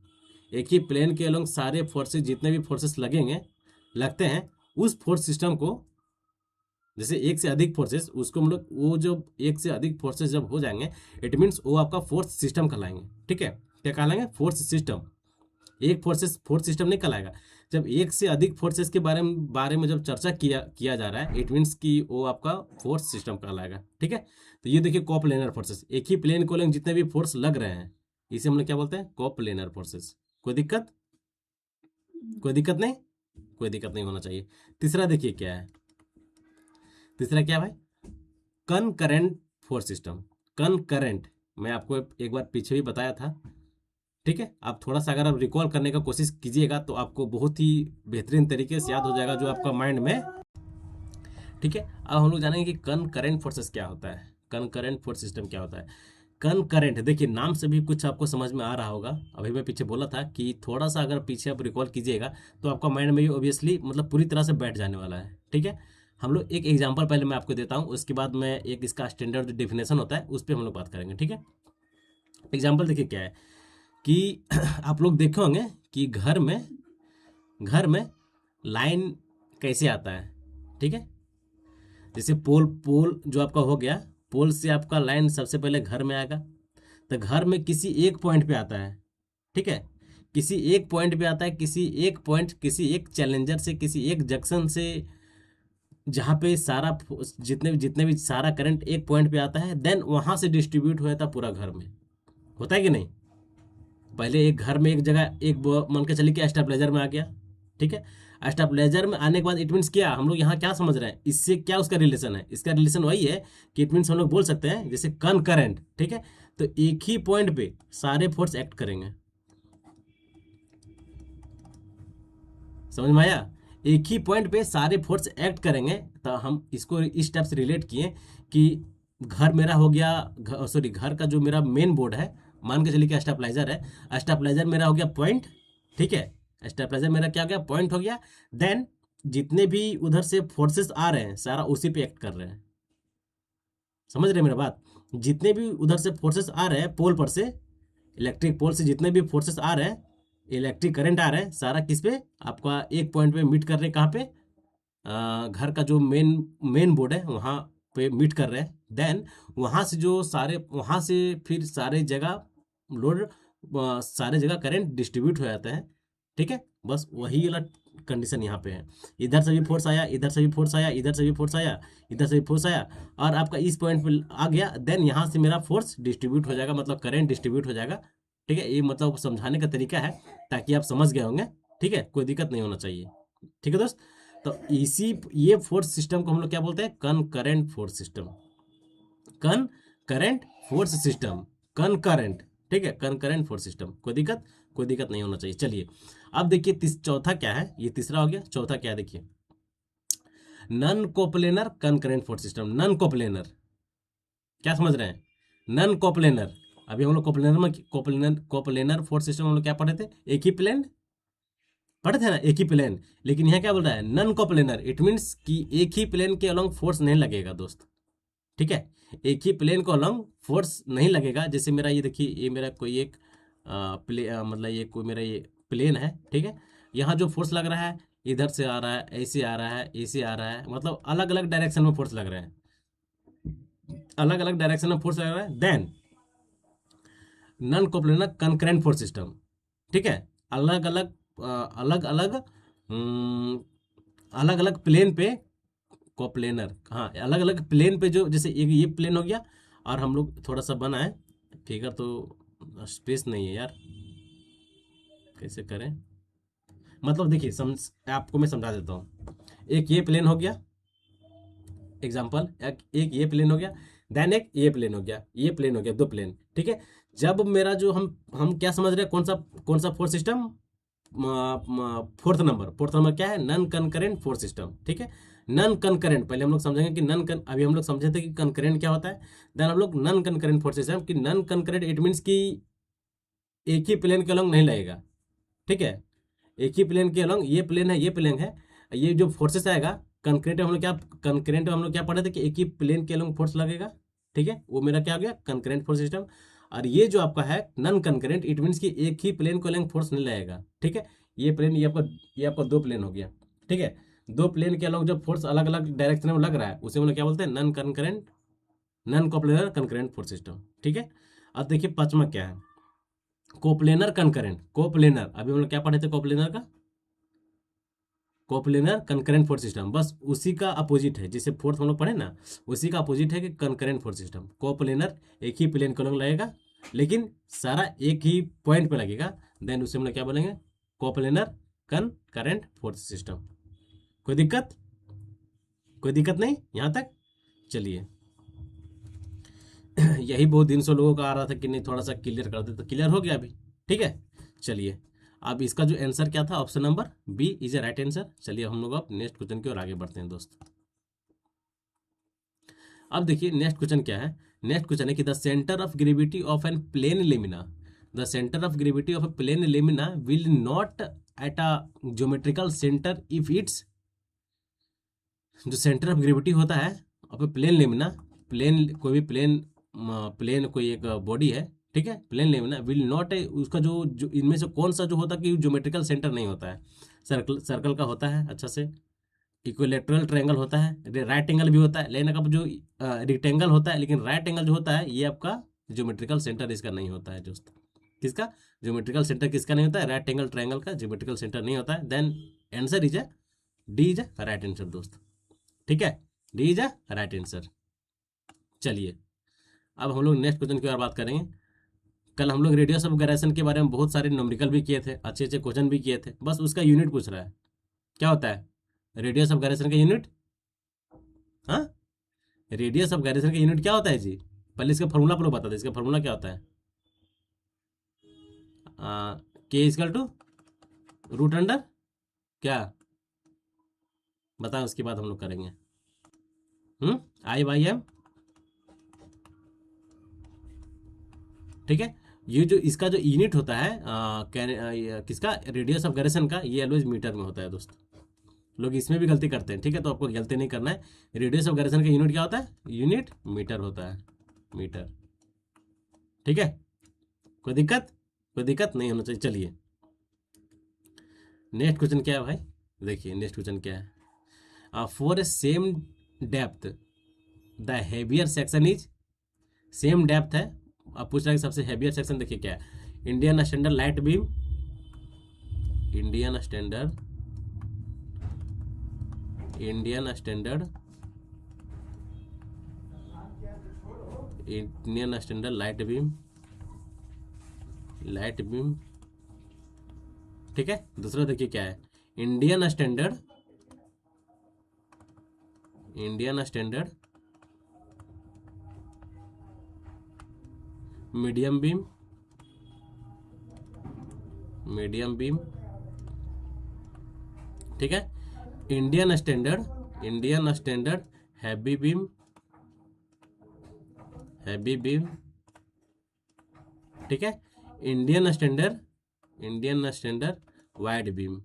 एक ही प्लेन के अलोंग सारे फोर्सेस, जितने भी फोर्सेस लगेंगे, लगते हैं, उस फोर्स सिस्टम को, जैसे एक से अधिक फोर्सेस, उसको हम लोग, वो जो एक से अधिक फोर्सेस जब हो जाएंगे, इट मीन्स वो आपका फोर्स सिस्टम कहलाएंगे। ठीक है, क्या कहलाएंगे, फोर्स सिस्टम। एक फोर्स सिस्टम नहीं कहलाएगा। जब एक से अधिक फोर्सेस के बारे में जब चर्चा किया जा रहा है, इट मीन्स कि वो आपका फोर्स सिस्टम कहलाएगा। ठीक है, तो ये देखिए कोप्लेनर फोर्सेस, एक ही प्लेन को जितने भी फोर्स लग रहे हैं, इसे हम लोग क्या बोलते हैं, कोप्लेनर फोर्सेस। कोई दिक्कत? कोई दिक्कत नहीं, कोई दिक्कत नहीं होना चाहिए। तीसरा देखिए क्या है, तीसरा क्या भाई, कनकरेंट फोर्स सिस्टम। कनकरेंट मैं आपको एक बार पीछे भी बताया था। ठीक है, आप थोड़ा सा अगर आप रिकॉल करने का कोशिश कीजिएगा तो आपको बहुत ही बेहतरीन तरीके से याद हो जाएगा जो आपका माइंड में। ठीक है, अब हम लोग जानेंगे कि कनकरेंट फोर्सेस क्या होता है, कनकरेंट फोर्स सिस्टम क्या होता है। कनकरेंट, देखिए नाम से भी कुछ आपको समझ में आ रहा होगा। अभी मैं पीछे बोला था कि थोड़ा सा अगर पीछे आप रिकॉल कीजिएगा तो आपका माइंड में ऑब्वियसली मतलब पूरी तरह से बैठ जाने वाला है। ठीक है, हम लोग एक एग्जांपल पहले मैं आपको देता हूँ, उसके बाद मैं एक इसका स्टैंडर्ड जो डेफिनेशन होता है उस पर हम लोग बात करेंगे। ठीक है, एग्जाम्पल देखिए क्या है कि आप लोग देखे होंगे कि घर में लाइन कैसे आता है। ठीक है, जैसे पोल पोल जो आपका हो गया, पोल से आपका लाइन सबसे पहले घर में आएगा, तो घर में किसी एक पॉइंट पे आता है। ठीक है, किसी एक पॉइंट पे आता है, किसी एक चैलेंजर से, किसी एक जंक्शन से, जहाँ पे सारा जितने जितने भी सारा करंट एक पॉइंट पे आता है, देन वहाँ से डिस्ट्रीब्यूट हो जाता है पूरा घर में। होता है कि नहीं? पहले एक घर में एक जगह एक मान के चलिए कि स्टेबलाइजर में आ गया। ठीक है, स्टेबलाइजर में आने के बाद इट मीन्स क्या, हम लोग यहाँ क्या समझ रहे हैं, इससे क्या उसका रिलेशन है, इसका रिलेशन वही है कि इट मीन्स हम लोग बोल सकते हैं जैसे कनकरेंट। ठीक है, तो एक ही पॉइंट पे सारे फोर्स एक्ट करेंगे। समझ में आया? एक ही पॉइंट पे सारे फोर्स एक्ट करेंगे, तो हम इसको इस टाइप से रिलेट किए कि घर मेरा हो गया, सॉरी घर का जो मेरा मेन बोर्ड है, मान के चलिए कि स्टेबलाइजर है, स्टेबलाइजर मेरा हो गया पॉइंट। ठीक है, स्टेबलाइजर मेरा क्या हो गया, पॉइंट हो गया। देन जितने भी उधर से फोर्सेस आ रहे हैं सारा उसी पे एक्ट कर रहे हैं। समझ रहे हैं मेरा बात? जितने भी उधर से फोर्सेस आ रहे हैं पोल पर से, इलेक्ट्रिक पोल से जितने भी फोर्सेस आ रहे हैं, इलेक्ट्रिक करंट आ रहे हैं, सारा किस पे, आपका एक पॉइंट पे मीट कर रहे हैं। कहाँ पे? घर का जो मेन बोर्ड है वहाँ पे मीट कर रहे हैं। देन वहाँ से जो सारे, वहाँ से फिर सारे जगह लोड, सारे जगह करंट डिस्ट्रीब्यूट हो जाता है। ठीक है, बस वही वाला कंडीशन यहाँ पे है। इधर से भी फोर्स आया, इधर से भी फोर्स आया, इधर से भी फोर्स आया, इधर से भी फोर्स आया, और आपका इस पॉइंट पे आ गया। देन यहाँ से मेरा फोर्स डिस्ट्रीब्यूट हो जाएगा, मतलब करंट डिस्ट्रीब्यूट हो जाएगा। ठीक है, ये मतलब समझाने का तरीका है ताकि आप समझ गए होंगे। ठीक है, कोई दिक्कत नहीं होना चाहिए। ठीक है दोस्त, तो ये फोर्स सिस्टम को हम लोग क्या बोलते हैं, concurrent force system. Concurrent force system, concurrent. ठीक है, कनकरेंट फोर्स सिस्टम, कोई दिक्कत नहीं होना चाहिए। चलिए अब देखिए चौथा क्या है, ये तीसरा हो गया, चौथा क्या है देखिए, non coplanar concurrent force system. Non coplanar क्या समझ रहे हैं, नन कोप्लेनर। अभी हम लोग कोप्लेनर फोर्स सिस्टम हम लोग क्या पढ़े थे, एक ही प्लेन पढ़े थे ना, एक ही प्लेन। लेकिन यहाँ क्या बोल रहा है, नन कोप्लेनर, इट मीन्स कि एक ही प्लेन के अलोंग फोर्स नहीं लगेगा दोस्त। ठीक है, एक ही प्लेन को अलॉन्ग फोर्स नहीं लगेगा। जैसे मेरा ये देखिए, ये मेरा कोई एक मतलब ये कोई मेरा ये प्लेन है, ठीक है, यहाँ जो फोर्स लग रहा है इधर से आ रहा है, ऐसे आ रहा है, ऐसे आ रहा है, मतलब अलग अलग डायरेक्शन में फोर्स लग रहे हैं, अलग अलग डायरेक्शन में फोर्स लग रहा है। Then non coplanar concurrent force system, ठीक है, अलग अलग अलग अलग अलग अलग प्लेन पे कोप्लेनर, हाँ, अलग अलग प्लेन पे, जो जैसे एक ये प्लेन हो गया, और हम लोग थोड़ा सा बना है फिगर, तो स्पेस नहीं है यार, कैसे करें, मतलब देखिए आपको मैं समझा देता हूँ। एक ये प्लेन हो गया, एग्जाम्पल, एक ये प्लेन हो गया, देन एक ये प्लेन हो गया, ये प्लेन हो गया, दो प्लेन, ठीक है। जब मेरा जो हम क्या समझ रहे हैं, कौन सा फोर्स सिस्टम, फोर्थ नंबर क्या है, नॉन कंकरेंट फोर्स सिस्टम, ठीक है। नॉन कंकरेंट, पहले हम लोग समझेंगे कि अभी हम लोग समझे थे कि कंकरेंट क्या होता है, देन हम लोग नॉन कंकरेंट फोर्स सिस्टम, कि नॉन कंकरेंट इट मीन्स कि एक ही प्लेन के अलॉन्ग नहीं लगेगा, ठीक है, एक ही प्लेन के अलॉन्ग, ये प्लेन है, ये प्लेन है, ये जो फोर्सेस आएगा, कंकरेंट में हम लोग क्या पढ़े थे कि एक ही प्लेन के अलॉन्ग फोर्स लगेगा, ठीक है, वो मेरा क्या हो गया, कंकरेंट फोर्स सिस्टम। और ये जो आपका है नॉन कंकरेंट, इट मीन्स कि एक ही प्लेन को अलॉन्ग फोर्स नहीं लगेगा, ठीक है। ये प्लेन, ये आपका दो प्लेन हो गया, ठीक है, दो प्लेन के अलॉन्ग जब फोर्स अलग अलग डायरेक्शन में लग रहा है, उसे हम लोग क्या बोलते हैं, non coplanar concurrent force system, ठीक है। अब देखिए पांचवा क्या है, कोप्लेनर कंकरेंट, कोप्लेनर, अभी हम लोग क्या पढ़े थे कोप्लेनर का, कोप्लेनर कंकरेंट फोर्स सिस्टम, बस उसी का अपोजिट है, जिसे फोर्थ हम लोग पढ़े ना, उसी का अपोजिट है कि कंकरेंट फोर्स सिस्टम। कोप्लेनर एक ही प्लेन को लगेगा, लेकिन सारा एक ही पॉइंट पे लगेगा, देन उसे हम लोग क्या बोलेंगे, कोप्लेनर कंकरेंट फोर्स सिस्टम। कोई दिक्कत, कोई दिक्कत नहीं यहाँ तक, चलिए। यही बहुत दिन से लोगों का आ रहा था कि नहीं थोड़ा सा क्लियर कर दे, तो क्लियर हो गया अभी, ठीक है। चलिए, अब इसका जो आंसर क्या था, option number B is a right answer. चलिए हम लोग अब नेक्स्ट क्वेश्चन की ओर आगे बढ़ते हैं दोस्त। अब देखिए नेक्स्ट क्वेश्चन क्या है, नेक्स्ट क्वेश्चन है कि the centre of gravity of an plane lamina, the centre of gravity of a plane lamina will not at a geometrical centre if it's, जो सेंटर ऑफ ग्रेविटी होता है of a plane lamina, plane कोई भी प्लेन कोई एक बॉडी है, ठीक है, प्लेन लेमिना विल नॉट, उसका जो इनमें से कौन सा जो होता है कि ज्योमेट्रिकल सेंटर नहीं होता है, सर्कल का होता है अच्छा से, इक्विलेटरल ट्रायंगल होता है, राइट एंगल भी होता है, लेकिन अब जो रिक्टेंगल होता है, लेकिन राइट एंगल जो होता है ये आपका ज्योमेट्रिकल सेंटर इसका नहीं होता है दोस्त। किसका ज्योमेट्रिकल सेंटर किसका नहीं होता है, राइट एंगल ट्रायंगल का ज्योमेट्रिकल सेंटर नहीं होता है। Then answer is D is right answer दोस्त, ठीक है, डी इज राइट आंसर। चलिए अब हम लोग नेक्स्ट क्वेश्चन की बार बात करेंगे। कल हम लोग रेडियस ऑफ गायरेशन के बारे में बहुत सारे न्यूमेरिकल भी किए थे, अच्छे अच्छे क्वेश्चन भी किए थे, बस उसका यूनिट पूछ रहा है, क्या होता है रेडियस ऑफ गायरेशन का यूनिट, हाँ, रेडियस ऑफ गायरेशन का यूनिट क्या होता है जी, पहले इसका फॉर्मूला आप लोग बता दें, इसका फॉर्मूला क्या होता है, के इजकल टू रूट अंडर क्या, बताएं, उसके बाद हम लोग करेंगे आई बाई एम, ठीक है। ये जो इसका जो यूनिट होता है किसका, रेडियस ऑफ गायरेशन का, ये ऑलवेज मीटर में होता है दोस्त, लोग इसमें भी गलती करते हैं, ठीक है, तो आपको गलती नहीं करना है। रेडियस ऑफ गायरेशन का यूनिट क्या होता है, यूनिट मीटर होता है, मीटर, ठीक है, कोई दिक्कत, कोई दिक्कत नहीं होना चाहिए। चलिए नेक्स्ट क्वेश्चन क्या है भाई, देखिए नेक्स्ट क्वेश्चन क्या है, for A same depth the heavier section is, same depth है, अब पूछ रहा है कि सबसे हैवियर सेक्शन देखिए क्या है, Indian standard light beam, Indian standard Indian standard Indian standard light beam, ठीक है। दूसरा देखिए क्या है, इंडियन स्टैंडर्ड मीडियम बीम, ठीक है। इंडियन स्टैंडर्ड हैवी बीम, ठीक है। इंडियन स्टैंडर्ड वाइड बीम,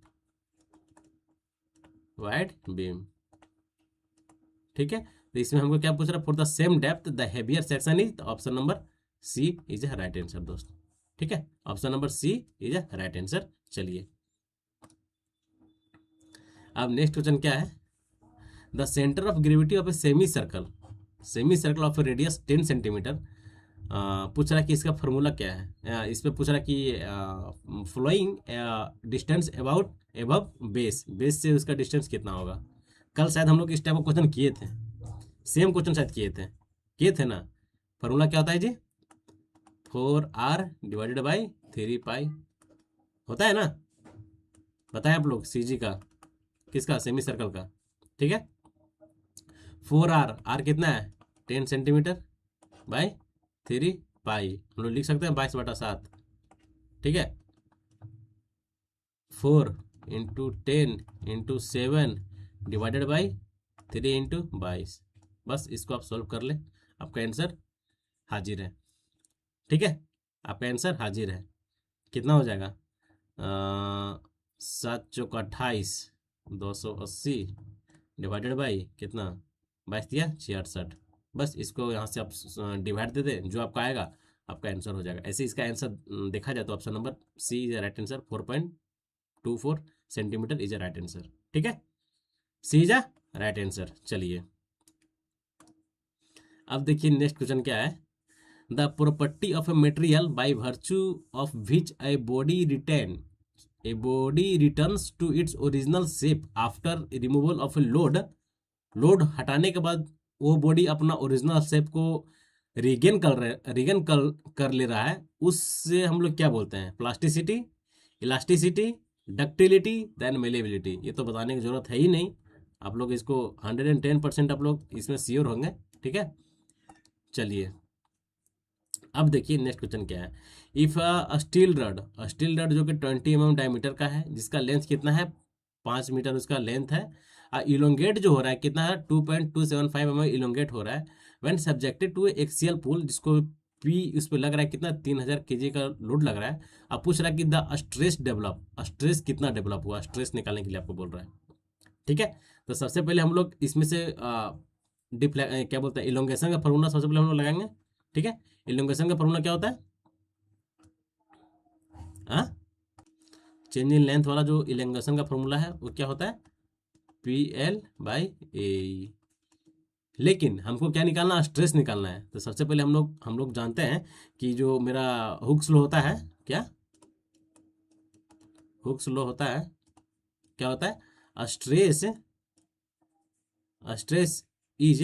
ठीक है। तो इसमें हमको क्या पूछ रहा है, for the same depth the heavier section is, option number C is a right answer दोस्त। ठीक है, option number C is a right answer. चलिए अब नेक्स्ट क्वेश्चन क्या है, the centre of gravity of a semi circle of radius 10 centimetre. पूछ रहा है कि इसका फॉर्मूला क्या है। इस पे पूछ रहा है कि flowing distance about above base से उसका डिस्टेंस कितना होगा। कल शायद हम लोग इस टाइप का क्वेश्चन किए थे, सेम क्वेश्चन शायद किए थे ना। फॉर्मूला क्या होता है जी, 4r डिवाइडेड बाई 3 पाई होता है ना। बताएं आप लोग सी जी का, किसका, सेमी सर्कल का। ठीक है, 4r कितना है 10 सेंटीमीटर बाई 3 पाई, हम लोग लिख सकते हैं 22/7। ठीक है, 4 into 10 into 7 divided by 3 into 22। बस इसको आप सॉल्व कर ले, आपका आंसर हाजिर है। ठीक है, आपका आंसर हाजिर है। कितना हो जाएगा, 7×4 = 28, 280 डिवाइडेड बाई कितना, 22×6 = 68। बस इसको यहाँ से आप डिवाइड दे दें, जो आपका आएगा आपका आंसर हो जाएगा। ऐसे इसका आंसर देखा जाए तो option number C is right answer, 4.24 centimetre is right answer. ठीक है, सी इज राइट आंसर। चलिए अब देखिए नेक्स्ट क्वेश्चन क्या है, the property of a material by virtue of which a body returns to its original shape after removal of a load हटाने के बाद वो बॉडी अपना ओरिजिनल शेप को रिगेन कर ले रहा है, उससे हम लोग क्या बोलते हैं, plasticity, elasticity, ductility, then malleability. ये तो बताने की जरूरत है ही नहीं, आप लोग इसको 110% आप लोग इसमें श्योर होंगे। ठीक है, चलिए अब देखिए नेक्स्ट क्वेश्चन क्या है, इफ स्टील रड जो कि 20 mm डायमीटर का है, जिसका लेंथ कितना है 5 मीटर उसका लेंथ है, इलोंगेट जो हो रहा है कितना है 2.275 mm इलोंगेट हो रहा है, व्हेन सब्जेक्टेड टू एक्सियल पुल, जिसको पी उस पर लग रहा है कितना 3000 kg का लोड लग रहा है। अब पूछ रहा है कि द स्ट्रेस कितना डेवलप हुआ, स्ट्रेस निकालने के लिए आपको बोल रहा है। ठीक है, तो सबसे पहले हम लोग इसमें से क्या बोलते हैं, इलोंगेशन का फॉर्मूला सबसे पहले हम लोग लगाएंगे। ठीक है, इलोंगेशन का फॉर्मूला क्या होता है, चेंज इन लेंथ वाला जो इलोंगेशन का फॉर्मूला है वो क्या होता है, PL/A। लेकिन हमको क्या निकालना, स्ट्रेस निकालना है। तो सबसे पहले हम लोग जानते हैं कि जो मेरा हुक्स लॉ होता है, क्या हुक्स लॉ होता है, क्या होता है, स्ट्रेस इज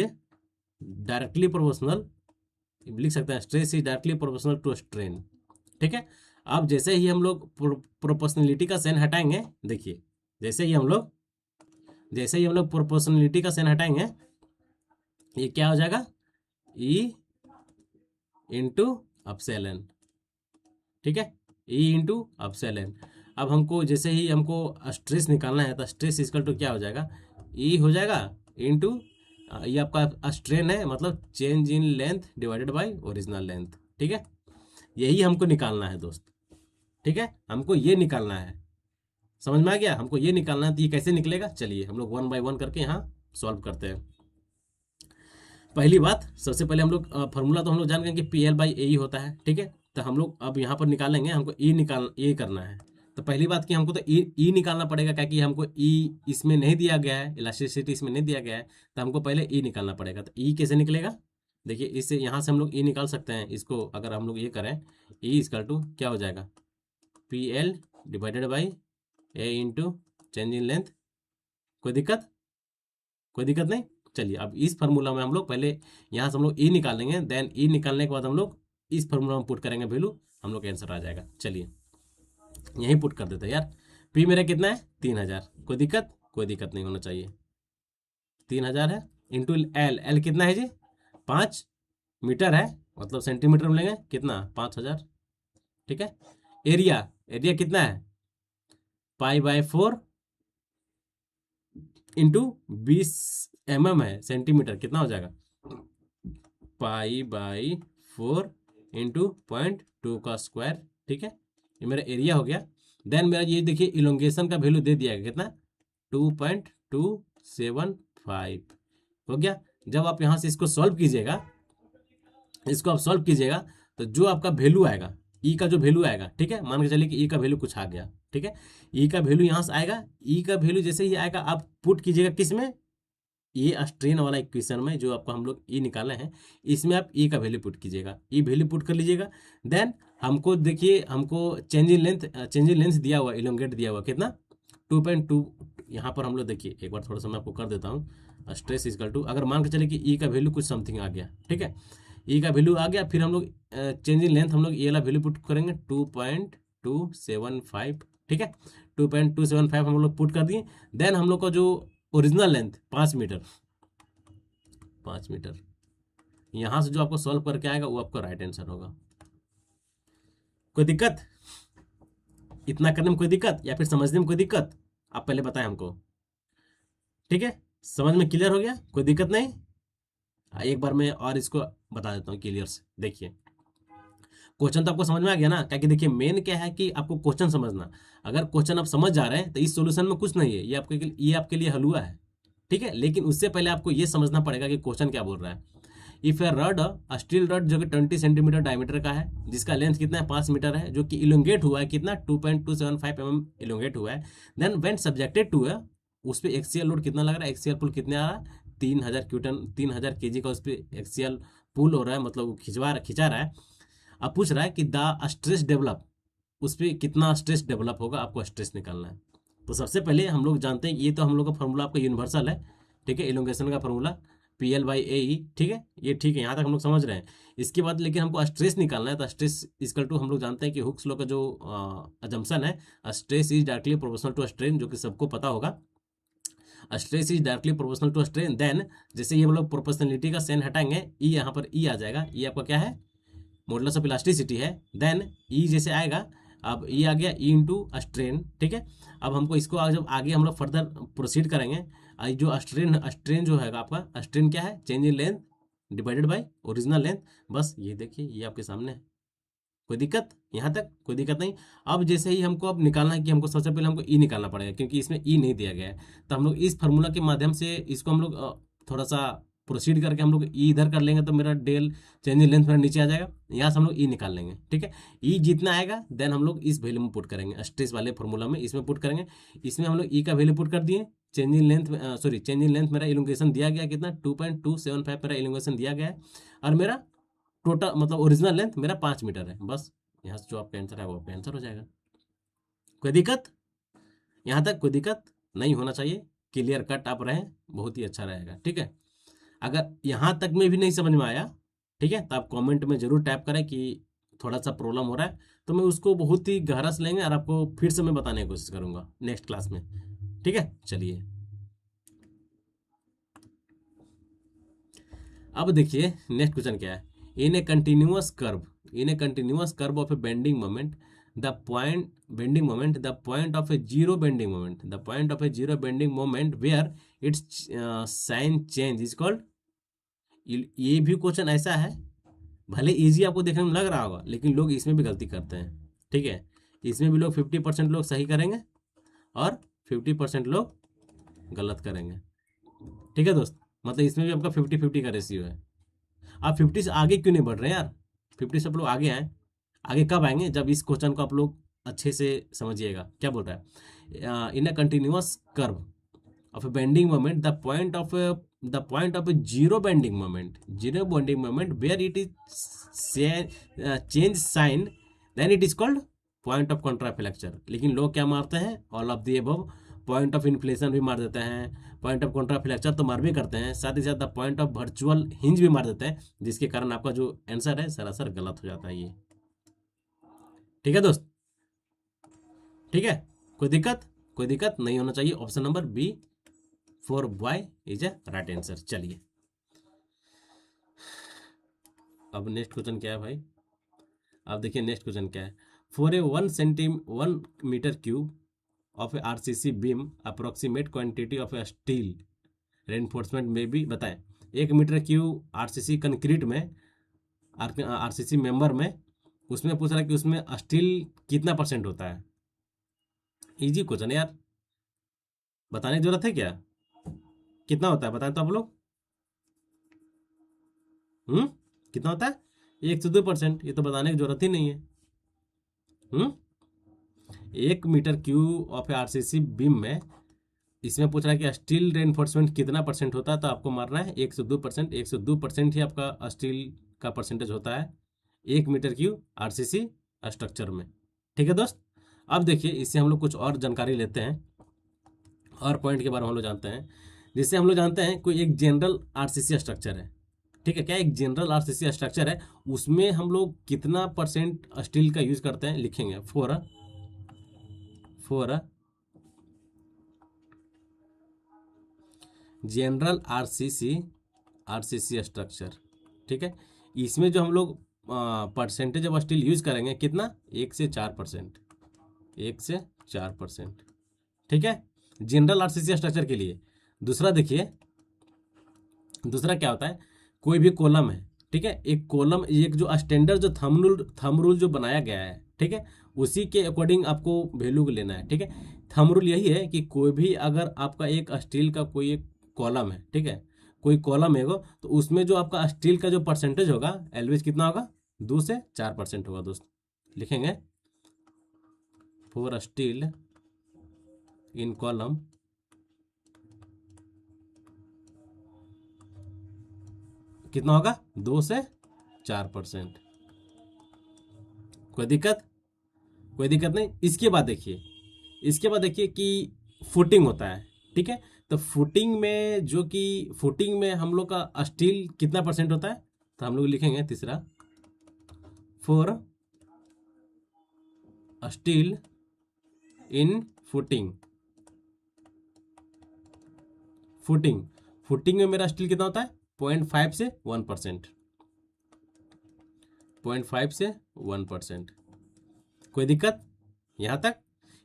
डायरेक्टली प्रोपोर्शनल, लिख सकते हैं stress is directly proportional to strain. ठीक है, अब जैसे ही हम लोग प्रोपोर्शनलिटी का साइन हटाएंगे, देखिए जैसे ही हम लोग प्रोपोर्शनलिटी का साइन हटाएंगे, ये क्या हो जाएगा, E इंटू अपसेलन। ठीक है, E इंटू अपसेलन। अब हमको जैसे ही हमको स्ट्रेस निकालना है तो स्ट्रेस इक्वल टू क्या हो जाएगा, E हो जाएगा इंटू, ये आपका स्ट्रेन है, मतलब change in length divided by original length. ठीक है, यही हमको निकालना है दोस्त। ठीक है, हमको ये निकालना है, समझ में आ गया, हमको ये निकालना है। तो ये कैसे निकलेगा, चलिए हम लोग 1 by 1 करके यहाँ सॉल्व करते हैं। पहली बात, सबसे पहले हम लोग फॉर्मूला तो हम लोग जान गए कि PL/A होता है। ठीक है, तो हम लोग अब यहाँ पर निकालेंगे, हमको ये करना है। तो पहली बात कि हमको तो ई निकालना पड़ेगा, क्या कि हमको ई इसमें नहीं दिया गया है, इलास्टिसिटी इसमें नहीं दिया गया है, तो हमको पहले ई निकालना पड़ेगा। तो ई कैसे निकलेगा, देखिए इससे यहाँ से हम लोग ई निकाल सकते हैं। इसको अगर हम लोग ये करें, ई इक्वल टू क्या हो जाएगा, PL/A into change in length. कोई दिक्कत नहीं। चलिए अब इस फार्मूला में हम लोग पहले यहाँ से हम लोग ई निकालेंगे, देन ई निकालने के बाद हम लोग इस फार्मूला में पुट करेंगे वैल्यू, हम लोग का आंसर आ जाएगा। चलिए यहीं पुट कर देते हैं यार। पी मेरा कितना है 3000, कोई दिक्कत नहीं होना चाहिए, 3000 है इंटू एल कितना है जी 5 मीटर है, मतलब सेंटीमीटर में लेंगे कितना 5000। ठीक है, एरिया कितना है π/4 इंटू 20 mm है, सेंटीमीटर कितना हो जाएगा π/4 इंटू 0.2 का स्क्वायर। ठीक है, ये मेरा एरिया हो गया। देन मेरा ये देखिए इलोंगेशन का वैल्यू दे दिया गया कितना 2.275 हो गया। जब आप यहाँ से इसको सॉल्व कीजिएगा, इसको आप सॉल्व कीजिएगा, तो जो आपका वैल्यू आएगा, ई का जो वैल्यू आएगा, ठीक है, मान के चलिए कि ई का वैल्यू कुछ आ गया, ठीक है, ई का वैल्यू यहाँ से आएगा, ई का वैल्यू जैसे ही आएगा आप पुट कीजिएगा किस में, ये स्ट्रेन वाला इक्वेशन में जो आपको हम लोग ई निकाले हैं, इसमें आप ई का वैल्यू पुट कीजिएगा, ई वैल्यू पुट कर लीजिएगा। देन हमको देखिए, हमको चेंज इन लेंथ दिया हुआ, इलोंगेट दिया हुआ कितना 2.2। यहाँ पर हम लोग देखिए, एक बार थोड़ा सा मैं आपको कर देता हूँ, स्ट्रेस इजकल टू, अगर मान के चले कि ई का वैल्यू कुछ समथिंग आ गया, ठीक है, ई का वैल्यू आ गया, फिर हम लोग चेंज इन लेंथ हम लोग ये वाला वैल्यू पुट करेंगे 2.275, ठीक है, 2.275 हम लोग पुट कर दिए। देन हम लोग का जो ओरिजिनल लेंथ 5 मीटर, 5 मीटर, यहाँ से जो आपको सॉल्व करके आएगा वो आपका राइट आंसर होगा। कोई दिक्कत इतना करने में, कोई दिक्कत या फिर समझने में कोई दिक्कत, आप पहले बताएं हमको, ठीक है, समझ में क्लियर हो गया, कोई दिक्कत नहीं। एक बार मैं और इसको बता देता हूँ क्लियर से, देखिए क्वेश्चन तो आपको समझ में आ गया ना, क्या कि देखिए मेन क्या है कि आपको क्वेश्चन समझना, अगर क्वेश्चन आप समझ जा रहे हैं तो इस सॉल्यूशन में कुछ नहीं है, ये आपके लिए हलवा है, ठीक है, लेकिन उससे पहले आपको ये समझना पड़ेगा कि क्वेश्चन क्या बोल रहा है। If a rod, steel rod जो कि 20 सेंटीमीटर डायमीटर का है, जिसका लेंथ कितना है 5 मीटर है, जो कि इलोंगेट हुआ है कितना 2.275 mm इलोंगेट हुआ है, देन व्हेन सब्जेक्टेड टू है, उस पर एक्सियल लोड कितना लग रहा है, एक्सियल पुल कितने आ रहा है 3000 kg का उस पर एक्सियल पुल हो रहा है, मतलब वो खिंचा रहा है। अब पूछ रहा है कि द स्ट्रेस डेवलप, उस पर कितना स्ट्रेस डेवलप होगा, आपको स्ट्रेस निकालना है। तो सबसे पहले हम लोग जानते हैं, ये तो हम लोग का फॉर्मूला आपका यूनिवर्सल है, ठीक है, इलोंगेशन का फॉर्मूला PL/AE, ठीक है, ये ठीक है, यहाँ तक हम लोग समझ रहे हैं। इसके बाद लेकिन हमको स्ट्रेस निकालना है, तो स्ट्रेस इक्वल टू हम लोग जानते हैं कि हुक्स लॉ का जो अजम्पशन है, stress is directly proportional to strain, जो कि सबको पता होगा, stress is directly proportional to strain. Then जैसे ये हम लोग प्रोपोर्शनलिटी का साइन हटाएंगे, ई यहाँ पर ई आ जाएगा, ई आपका क्या है मॉडुलस ऑफ इलास्टिसिटी है। देन ई जैसे आएगा, अब ई आ गया ई इंटू स्ट्रेन, ठीक है। अब हमको इसको जब आगे हम लोग फर्दर प्रोसीड करेंगे, जो स्ट्रेन जो है आपका, स्ट्रेन क्या है, change in length divided by original length, बस ये देखिए ये आपके सामने है। कोई दिक्कत यहाँ तक, कोई दिक्कत नहीं। अब जैसे ही हमको अब निकालना है कि हमको सबसे पहले हमको ई निकालना पड़ेगा, क्योंकि इसमें ई नहीं दिया गया है, तो हम लोग इस फार्मूला के माध्यम से इसको हम लोग थोड़ा सा प्रोसीड करके हम लोग ई इधर कर लेंगे, तो मेरा डेल चेंज इन लेंथ मेरा नीचे आ जाएगा, यहाँ से हम लोग ई निकाल लेंगे, ठीक है। ई जितना आएगा देन हम लोग इस वैल्यू में पुट करेंगे, स्ट्रेस वाले फार्मूला में इसमें पुट करेंगे। इसमें हम लोग ई का वैल्यू पुट कर दिए, change in length, sorry change in length मेरा इलोंगेशन दिया गया कितना 2.275 मेरा इलोंगेशन दिया गया है, और मेरा टोटल मतलब ओरिजिनल लेंथ मेरा 5 मीटर है। बस यहाँ से जो आपका आंसर है वो आपका आंसर हो जाएगा। कोई दिक्कत यहाँ तक, कोई दिक्कत नहीं होना चाहिए, क्लियर कट आप रहें, बहुत ही अच्छा रहेगा, ठीक है। अगर यहाँ तक में भी नहीं समझ में आया, ठीक है, तो आप कमेंट में जरूर टाइप करें कि थोड़ा सा प्रॉब्लम हो रहा है, तो मैं उसको बहुत ही गहरा से लेंगे और आपको फिर से मैं बताने की कोशिश करूंगा नेक्स्ट क्लास में, ठीक है। चलिए अब देखिए नेक्स्ट क्वेश्चन क्या है। In a continuous curve of a bending moment, the point of a zero bending moment where its sign change is called. ये भी क्वेश्चन ऐसा है, भले इजी आपको देखने में लग रहा होगा, लेकिन लोग इसमें भी गलती करते हैं, ठीक है। इसमें भी लोग 50% लोग सही करेंगे और 50% लोग गलत करेंगे, ठीक है दोस्त। मतलब इसमें भी आपका 50-50 का रेशियो है। आप 50 से आगे क्यों नहीं बढ़ रहे हैं यार, 50 से आप लोग आगे आए, आगे कब आएंगे, जब इस क्वेश्चन को आप लोग अच्छे से समझिएगा क्या बोल रहा है। In a continuous curve of a bending moment, the point of a zero bending moment where it is change sign, then it is called point of contraflexure. लेकिन लोग क्या मारते हैं, all of the above, point of inflection भी मार देते हैं, पॉइंट ऑफ कॉन्ट्राफ्लेक्चर तो मार भी करते हैं, साथ ही साथ the point of virtual hinge भी मार देते हैं, जिसके कारण आपका जो आंसर है सरासर गलत हो जाता है ये, ठीक है दोस्त, ठीक है। कोई दिक्कत नहीं होना चाहिए। Option number B for boy is a right answer. चलिए अब नेक्स्ट क्वेश्चन क्या है भाई, अब देखिए नेक्स्ट क्वेश्चन क्या है। For a 1 metre cube of a RCC beam approximate quantity of a steel reinforcement में भी बताएं। 1 मीटर क्यूब RCC कंक्रीट में, RCC मेंबर में, उसमें पूछ रहा है कि उसमें स्टील कितना % होता है। इजी क्वेश्चन यार, बताने की जरूरत है क्या, कितना होता है बताएं तो आप लोग। कितना होता है? 1 से 2%। ये तो बताने की जरूरत ही नहीं है। 1 metre cube of RCC beam में इसमें पूछ रहा है कि स्टील रेनफोर्समेंट कितना परसेंट होता है, तो आपको मारना है 1 से 2%। 1 से 2% ही आपका स्टील का परसेंटेज होता है 1 मीटर क्यूब आरसीसी स्ट्रक्चर में। ठीक है दोस्त। अब देखिए, इससे हम लोग कुछ और जानकारी लेते हैं और पॉइंट के बारे में हम लोग जानते हैं। जिससे हम लोग जानते हैं कोई एक जनरल आरसीसी स्ट्रक्चर है। ठीक है, क्या एक जनरल आरसीसी स्ट्रक्चर है, उसमें हम लोग कितना परसेंट स्टील का यूज करते हैं, लिखेंगे फोर जनरल आरसीसी स्ट्रक्चर। ठीक है, इसमें जो हम लोग परसेंटेज ऑफ स्टील यूज करेंगे कितना, 1 से 4%। 1 से 4%। ठीक है, जनरल आरसीसी स्ट्रक्चर के लिए। दूसरा देखिए, दूसरा क्या होता है, कोई भी कॉलम है, ठीक है, एक कॉलम, एक जो स्टैंडर्ड जो थंब रूल जो बनाया गया है, ठीक है, उसी के अकॉर्डिंग आपको वैल्यू लेना है। ठीक है, थंब रूल यही है कि कोई भी अगर आपका एक स्टील का कोई एक कॉलम है, ठीक है, कोई कॉलम है वो, तो उसमें जो आपका स्टील का जो परसेंटेज होगा एलवेज कितना होगा, 2 से 4% होगा दोस्त। लिखेंगे फॉर स्टील इन कॉलम कितना होगा, 2 से 4%। कोई दिक्कत? कोई दिक्कत नहीं। इसके बाद देखिए कि फुटिंग होता है। ठीक है, तो फुटिंग में हम लोग का स्टील कितना परसेंट होता है, तो हम लोग लिखेंगे तीसरा, for steel in footing. Footing footing में मेरा स्टील कितना होता है, 0.5 से 1%। 0.5 से 1%। कोई दिक्कत यहाँ तक?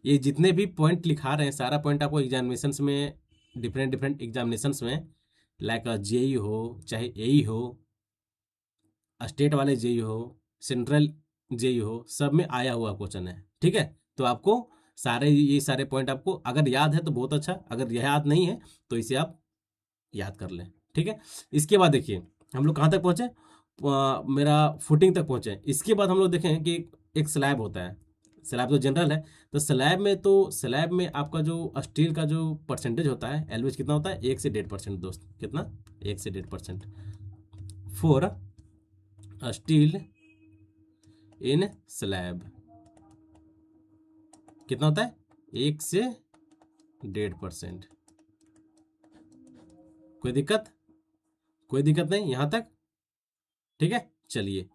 ये जितने भी पॉइंट लिखा रहे हैं, सारा पॉइंट आपको एग्जामिनेशंस में, डिफरेंट डिफरेंट एग्जामिनेशंस में, लाइक जेई हो, चाहे एई हो, स्टेट वाले जेई हो, सेंट्रल जेई हो, सब में आया हुआ क्वेश्चन है। ठीक है, तो आपको ये सारे पॉइंट आपको अगर याद है तो बहुत अच्छा, अगर याद नहीं है तो इसे आप याद कर लें। ठीक है, इसके बाद देखिए हम लोग कहाँ तक पहुँचे, मेरा फुटिंग तक पहुँचे। इसके बाद हम लोग देखें कि एक स्लैब होता है। स्लैब तो जनरल है, तो स्लैब में आपका जो स्टील का जो परसेंटेज होता है एलवेज कितना होता है, 1 से 1.5% दोस्त। कितना, 1 से 1.5%। फोर स्टील इन स्लैब कितना होता है, 1 से 1.5%। कोई दिक्कत? कोई दिक्कत नहीं यहाँ तक? ठीक है, चलिए,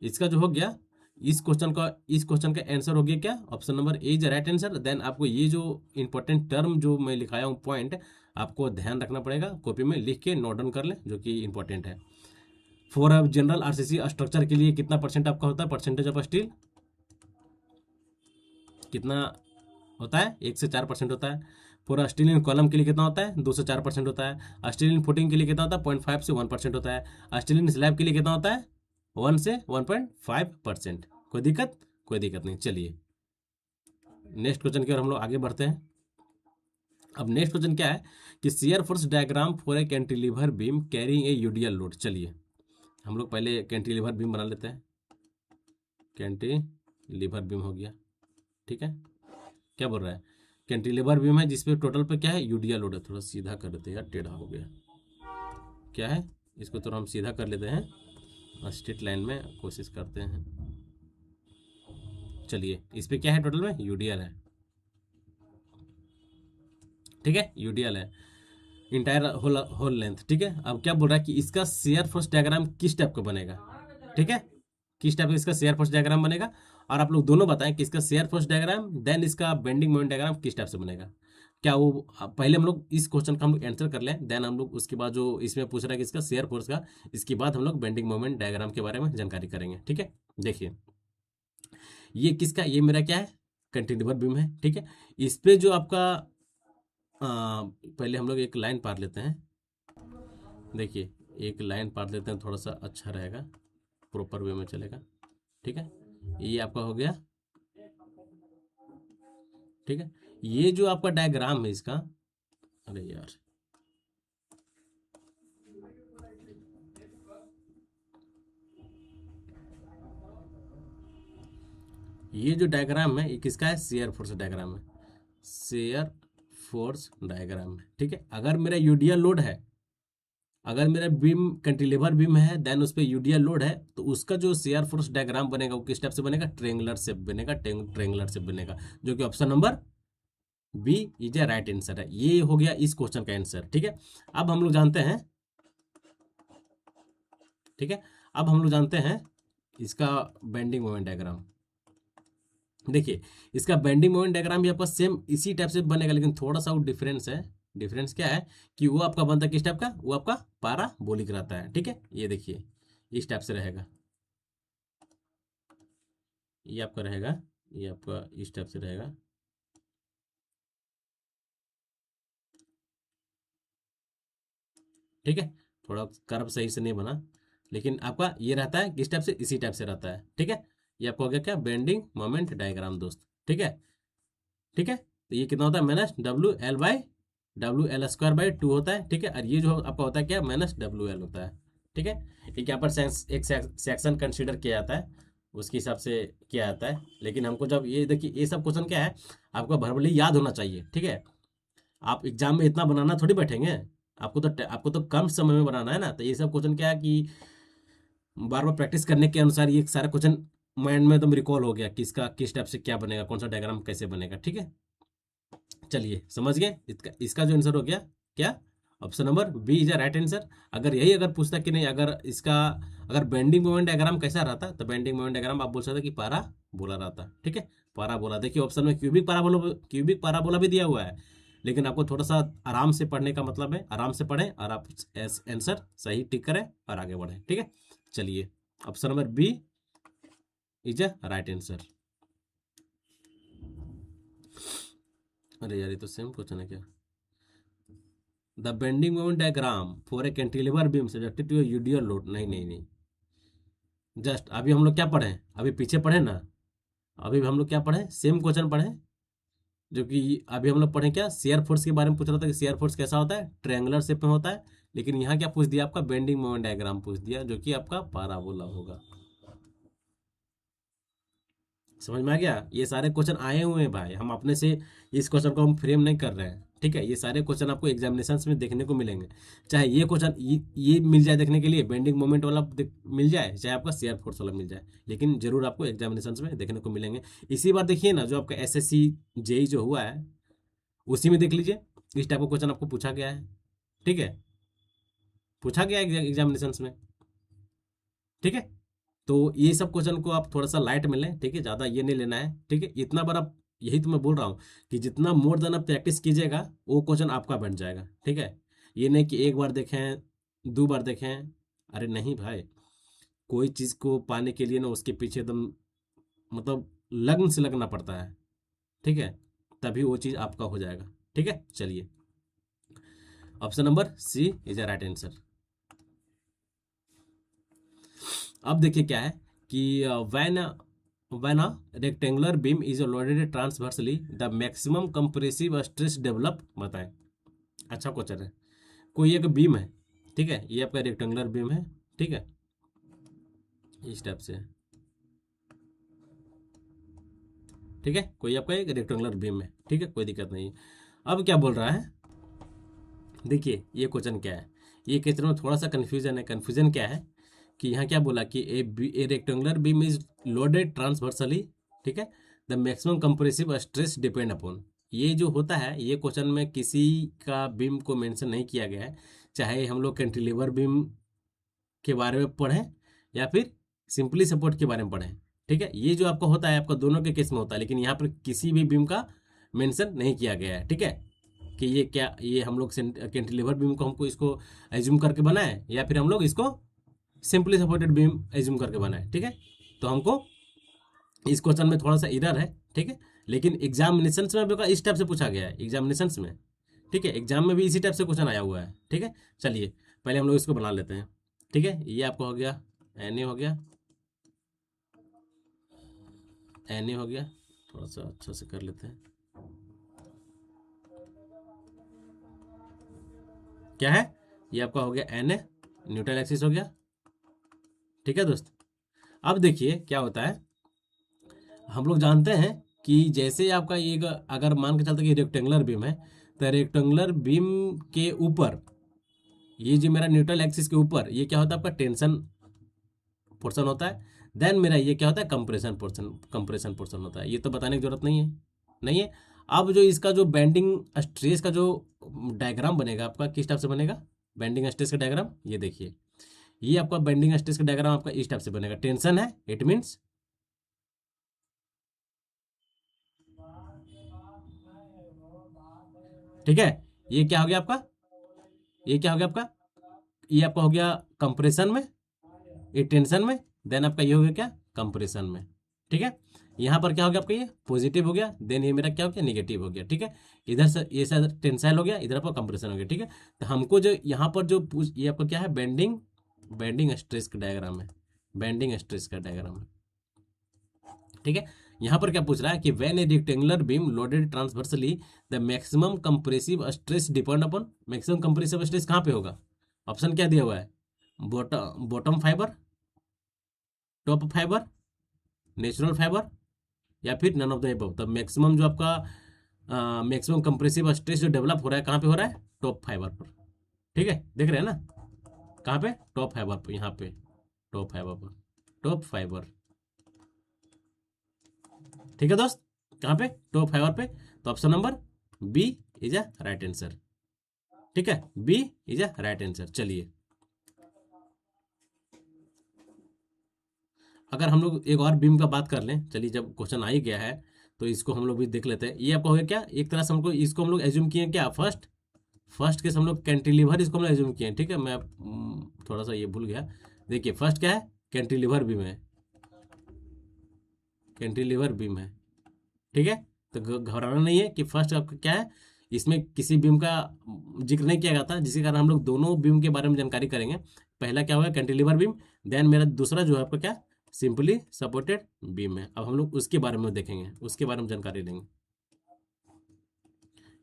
इसका जो हो गया, इस क्वेश्चन का आंसर हो गया क्या, option number A is right answer. Then आपको ये जो इंपॉर्टेंट टर्म जो मैं लिखाया हूँ पॉइंट, आपको ध्यान रखना पड़ेगा, कॉपी में लिख के नोट डाउन कर लें, जो कि इंपॉर्टेंट है। फॉर जनरल आरसीसी स्ट्रक्चर के लिए कितना परसेंट आपका होता है, परसेंटेज ऑफ स्टील कितना होता है, 1 से 4% होता है। पूरा स्टील इन कॉलम के लिए कितना होता है, 2 से 4% होता है। स्टील इन फुटिंग के लिए कितना होता है, 0.5 से 1% होता है। स्टील इन स्लैब के लिए कितना होता है, 1 से 1.5%। कोई दिक्कत? कोई दिक्कत नहीं। चलिए नेक्स्ट क्वेश्चन की ओर हम लोग आगे बढ़ते हैं। अब नेक्स्ट क्वेश्चन क्या है कि shear force diagram for a cantilever beam carrying a UDL load. चलिए हम लोग पहले कैंटिलीवर बीम बना लेते हैं। कैंटिलीवर बीम हो गया। ठीक है, क्या बोल रहा है, कैंटिलीवर बीम है जिसपे टोटल पे क्या है, यूडीएल लोड है। थोड़ा सीधा कर देते हैं यार, टेढ़ा हो गया। क्या है, इसको थोड़ा हम सीधा कर लेते हैं, स्ट्रेट लाइन में कोशिश करते हैं। चलिए, इस पे क्या है, टोटल में यूडीएल है। ठीक है, यूडीएल है इंटायर होल लेंथ। ठीक है, अब क्या बोल रहा है कि इसका शेयर फोर्स डायग्राम किस टाइप का बनेगा। ठीक है, किस टाइप का इसका शेयर फोर्स डायग्राम बनेगा, और आप लोग दोनों बताएं कि इसका शेयर फोर्स डायग्राम देन इसका बेंडिंग मोमेंट डायग्राम किस टाइप से बनेगा। क्या वो पहले हम लोग इस क्वेश्चन का हम लोग आंसर कर लें, देन हम लोग उसके बाद जो इसमें पूछ रहा है कि इसका शेयर फोर्स का, इसके बाद हम लोग बेंडिंग मोमेंट डायग्राम के बारे में जानकारी करेंगे। ठीक है, देखिए ये किसका, ये मेरा क्या है, कंटिन्यूअर बीम है। ठीक है, इस पे जो आपका पहले हम लोग एक लाइन पार लेते हैं। देखिए एक लाइन पार लेते हैं, थोड़ा सा अच्छा रहेगा, प्रॉपर वे में चलेगा। ठीक है, ये आपका हो गया। ठीक है, ये जो आपका डायग्राम है इसका, अरे यार ये जो डायग्राम है ये किसका है, शेयर फोर्स डायग्राम है, शेयर फोर्स डायग्राम है। ठीक है, अगर मेरा यूडीएल लोड है, अगर मेरा बीम कैंटिलीवर बीम है देन उस पर यूडीएल लोड है, तो उसका जो शेयर फोर्स डायग्राम बनेगा वो किस टाइप से बनेगा, ट्रेंगुलर से बनेगा, ट्रेंगुलर से बनेगा, जो कि option number B is a right answer है। ये हो गया इस क्वेश्चन का आंसर। ठीक है, अब हम लोग जानते हैं, ठीक है, अब हम लोग जानते हैं इसका बेंडिंग मोमेंट डायग्राम। देखिए, इसका बेंडिंग मोमेंट डायग्राम भी आपका सेम इसी टाइप से बनेगा, लेकिन थोड़ा सा वो डिफरेंस है। डिफरेंस क्या है कि वो आपका बनता है किस टाइप का, वो आपका पाराबोलिक रहता है। ठीक है, ये देखिए इस टाइप से रहेगा, ये आपका रहेगा, ये आपका इस टाइप से रहेगा। ठीक है, थोड़ा कर्व सही से नहीं बना, लेकिन आपका ये रहता है किस टाइप से, इसी टाइप से रहता है। ठीक है, ये आपको हो गया क्या, बेंडिंग मोमेंट डायग्राम दोस्त। ठीक है, ठीक है, तो ये कितना होता है, minus W L square by 2 होता है। ठीक है, और ये जो आपका होता है क्या, माइनस WL होता है। ठीक है, एक यहाँ पर एक सेक्शन कंसीडर किया जाता है, उसके हिसाब से किया जाता है। लेकिन हमको जब ये देखिए, ये सब क्वेश्चन क्या है, आपको भरभली याद होना चाहिए। ठीक है, आप एग्जाम में इतना बनाना थोड़ी बैठेंगे, आपको तो कम समय में बनाना है ना। तो ये सब क्वेश्चन क्या है कि बार बार प्रैक्टिस करने के अनुसार ये सारा क्वेश्चन माइंड में एकदम रिकॉल हो गया कि इसका किस टाइप से क्या बनेगा, कौन सा डायग्राम कैसे बनेगा। ठीक है, चलिए समझ गए, इसका जो आंसर हो गया क्या, option number B is a right answer. अगर यही अगर पूछता कि नहीं, अगर इसका अगर बेंडिंग मोमेंट डायग्राम कैसा रहता, तो बेंडिंग मोमेंट डायग्राम आप बोल सकते कि पारा बोला रहता। ठीक है, पारा बोला, देखिए ऑप्शन में क्यूबिक पाराबोला भी दिया हुआ है, लेकिन आपको थोड़ा सा आराम से पढ़ने का मतलब है, आराम से पढ़ें और आप आंसर सही टिक करें और आगे बढ़ें। ठीक है, चलिए option number B is a right answer. अरे यार, ये तो सेम क्वेश्चन है क्या, the bending moment diagram for a cantilever beam subjected to UDL load, नहीं नहीं नहीं, जस्ट अभी हम लोग क्या पढ़े, अभी पीछे पढ़े ना, अभी हम लोग क्या पढ़े, सेम क्वेश्चन पढ़े, जो कि अभी हम लोग पढ़े क्या, शेयर फोर्स के बारे में पूछ रहा था कि शेयर फोर्स कैसा होता है, ट्रायंगुलर शेप में होता है। लेकिन यहाँ क्या पूछ दिया, आपका बेंडिंग मोमेंट डायग्राम पूछ दिया, जो कि आपका पाराबोला होगा। समझ में आ गया, ये सारे क्वेश्चन आए हुए हैं भाई, हम अपने से इस क्वेश्चन को हम फ्रेम नहीं कर रहे हैं। ठीक है, ये सारे क्वेश्चन आपको एग्जामिनेशंस में देखने को मिलेंगे, चाहे ये क्वेश्चन ये मिल जाए देखने के लिए, बेंडिंग मोमेंट वाला मिल जाए, चाहे आपका शेयर फोर्स वाला मिल जाए, लेकिन जरूर आपको एग्जामिनेशंस में देखने को मिलेंगे। इसी बार देखिए ना, जो आपका SSC जेई जो हुआ है, उसी में देख लीजिए, इस टाइप का क्वेश्चन आपको पूछा गया है। ठीक है, पूछा गया है एग्जामिनेशंस में। ठीक है, तो ये सब क्वेश्चन को आप थोड़ा सा लाइट में लें। ठीक है, ज़्यादा ये नहीं लेना है। ठीक है, इतना बार आप, यही तो मैं बोल रहा हूँ कि जितना मोर देन आप प्रैक्टिस कीजिएगा, वो क्वेश्चन आपका बन जाएगा। ठीक है, ये नहीं कि एक बार देखें, 2 बार देखें, अरे नहीं भाई, कोई चीज़ को पाने के लिए ना उसके पीछे एकदम मतलब लगन से लगना पड़ता है। ठीक है, तभी वो चीज़ आपका हो जाएगा। ठीक है, चलिए option number C is a right answer. अब देखिए क्या है कि when a rectangular beam is loaded transversely the maximum compressive stress develop, बताएं। अच्छा क्वेश्चन है, कोई एक बीम है, ठीक है, ये आपका रेक्टेंगुलर बीम है। ठीक है, इस टाइप से, ठीक है, कोई आपका एक रेक्टेंगुलर बीम है। ठीक है, कोई दिक्कत नहीं। अब क्या बोल रहा है, देखिए ये क्वेश्चन क्या है, ये क्वेश्चन में थोड़ा सा कन्फ्यूजन है। कन्फ्यूजन क्या है कि यहाँ क्या बोला कि ए rectangular beam is loaded transversely. ठीक है, the maximum compressive stress depend upon, ये जो होता है, ये क्वेश्चन में किसी का बीम को मेंशन नहीं किया गया है, चाहे हम लोग कैंटिलीवर बीम के बारे में पढ़ें या फिर सिंपली सपोर्ट के बारे में पढ़ें। ठीक है, ये जो आपका होता है, आपका दोनों के केस में होता है, लेकिन यहाँ पर किसी भी बीम का मेंशन नहीं किया गया है। ठीक है, कि ये क्या, ये हम लोग कैंटिलीवर बीम को हमको इसको एज्यूम करके बनाए या फिर हम लोग इसको सिंपली सपोर्टेड बीम एज्यूम करके बनाए। ठीक है, तो हमको इस क्वेश्चन में थोड़ा सा इरर है। ठीक है, लेकिन एग्जामिनेशन में भी इस टाइप से पूछा गया है, एग्जामिनेशन में। ठीक है, एग्जाम में भी इसी टाइप से क्वेश्चन आया हुआ है। ठीक है, चलिए पहले हम लोग इसको बना लेते हैं। ठीक है, ये आपका हो गया, एन ए हो गया, एन ए हो गया, थोड़ा सा अच्छा से कर लेते हैं। क्या है, ये आपका हो गया एन ए, न्यूट्रल एक्सिस हो गया। ठीक है दोस्त, अब देखिए क्या होता है, हम लोग जानते हैं कि जैसे आपका एक, अगर मान के चलते कि रेक्टेंगुलर बीम है, तो रेक्टेंगुलर बीम के ऊपर, ये जो मेरा न्यूट्रल एक्सिस के ऊपर ये क्या होता है, आपका टेंशन पोर्शन होता है। देन मेरा ये क्या होता है, कंप्रेशन पोर्शन होता है। ये तो बताने की जरूरत नहीं है, नहीं है। अब जो इसका जो बेंडिंग स्ट्रेस का जो डायग्राम बनेगा आपका, किस टाइप से बनेगा, बेंडिंग स्ट्रेस का डायग्राम, ये देखिए, ये आपका बेंडिंग स्ट्रेस का डायग्राम आपका इस टाइप से बनेगा। टेंशन है, इट मीन्स, ठीक है, ये क्या हो गया आपका, ये क्या हो गया आपका, ये आपका हो गया कंप्रेशन में, ये टेंशन में, देन आपका ये हो गया क्या, कंप्रेशन में, ठीक है। यहाँ पर क्या हो गया आपका, ये पॉजिटिव हो गया, देन ये मेरा क्या हो गया, निगेटिव हो गया, ठीक है। इधर से ये शायद टेंसाइल हो गया, इधर आपका कंप्रेशन हो गया, ठीक है। तो हमको जो यहाँ पर जो ये आपका क्या है, बेंडिंग बेंडिंग स्ट्रेस का डायग्राम है, बेंडिंग स्ट्रेस का डायग्राम है, ठीक है। यहाँ पर क्या पूछ रहा है कि when A rectangular beam loaded transversely the maximum compressive stress depend upon, maximum compressive stress कहाँ पे होगा, ऑप्शन क्या दिया हुआ है, bottom fibre, top fibre, natural fibre, या फिर नन ऑफ द अबव। तब मैक्सिमम जो आपका मैक्सिमम कंप्रेसिव स्ट्रेस जो डेवलप हो रहा है कहाँ पे हो रहा है, टॉप फाइबर पर, ठीक है, देख रहे हैं ना, कहाँ पे, टॉप फाइबर पर, यहाँ पे टॉप फाइबर पर, टॉप फाइबर, ठीक है दोस्त, कहाँ पे, टॉप फाइबर पे। तो option number B is a right answer, ठीक है, B is a right answer. चलिए, अगर हम लोग एक और बीम का बात कर लें, चलिए जब क्वेश्चन आ ही गया है तो इसको हम लोग भी देख लेते हैं। ये आपका हो गया क्या, एक तरह से हमको इसको हम लोग एज्यूम किए क्या, फर्स्ट फर्स्ट केस हम लोग कैंटिलीवर इसको हम लोग एज्यूम किए हैं, ठीक है। मैं थोड़ा सा ये भूल गया, देखिए फर्स्ट क्या है, कैंटिलीवर बीम है, कैंटिलीवर बीम है, ठीक है। तो घबराना नहीं है कि फर्स्ट आपका क्या है, इसमें किसी बीम का जिक्र नहीं किया गया था, जिसके कारण हम लोग दोनों बीम के बारे में जानकारी करेंगे। पहला क्या होगा, कैंटिलीवर बीम, देन मेरा दूसरा जो है आपका क्या, सिंपली सपोर्टेड बीम है। अब हम लोग उसके बारे में देखेंगे, उसके बारे में जानकारी लेंगे।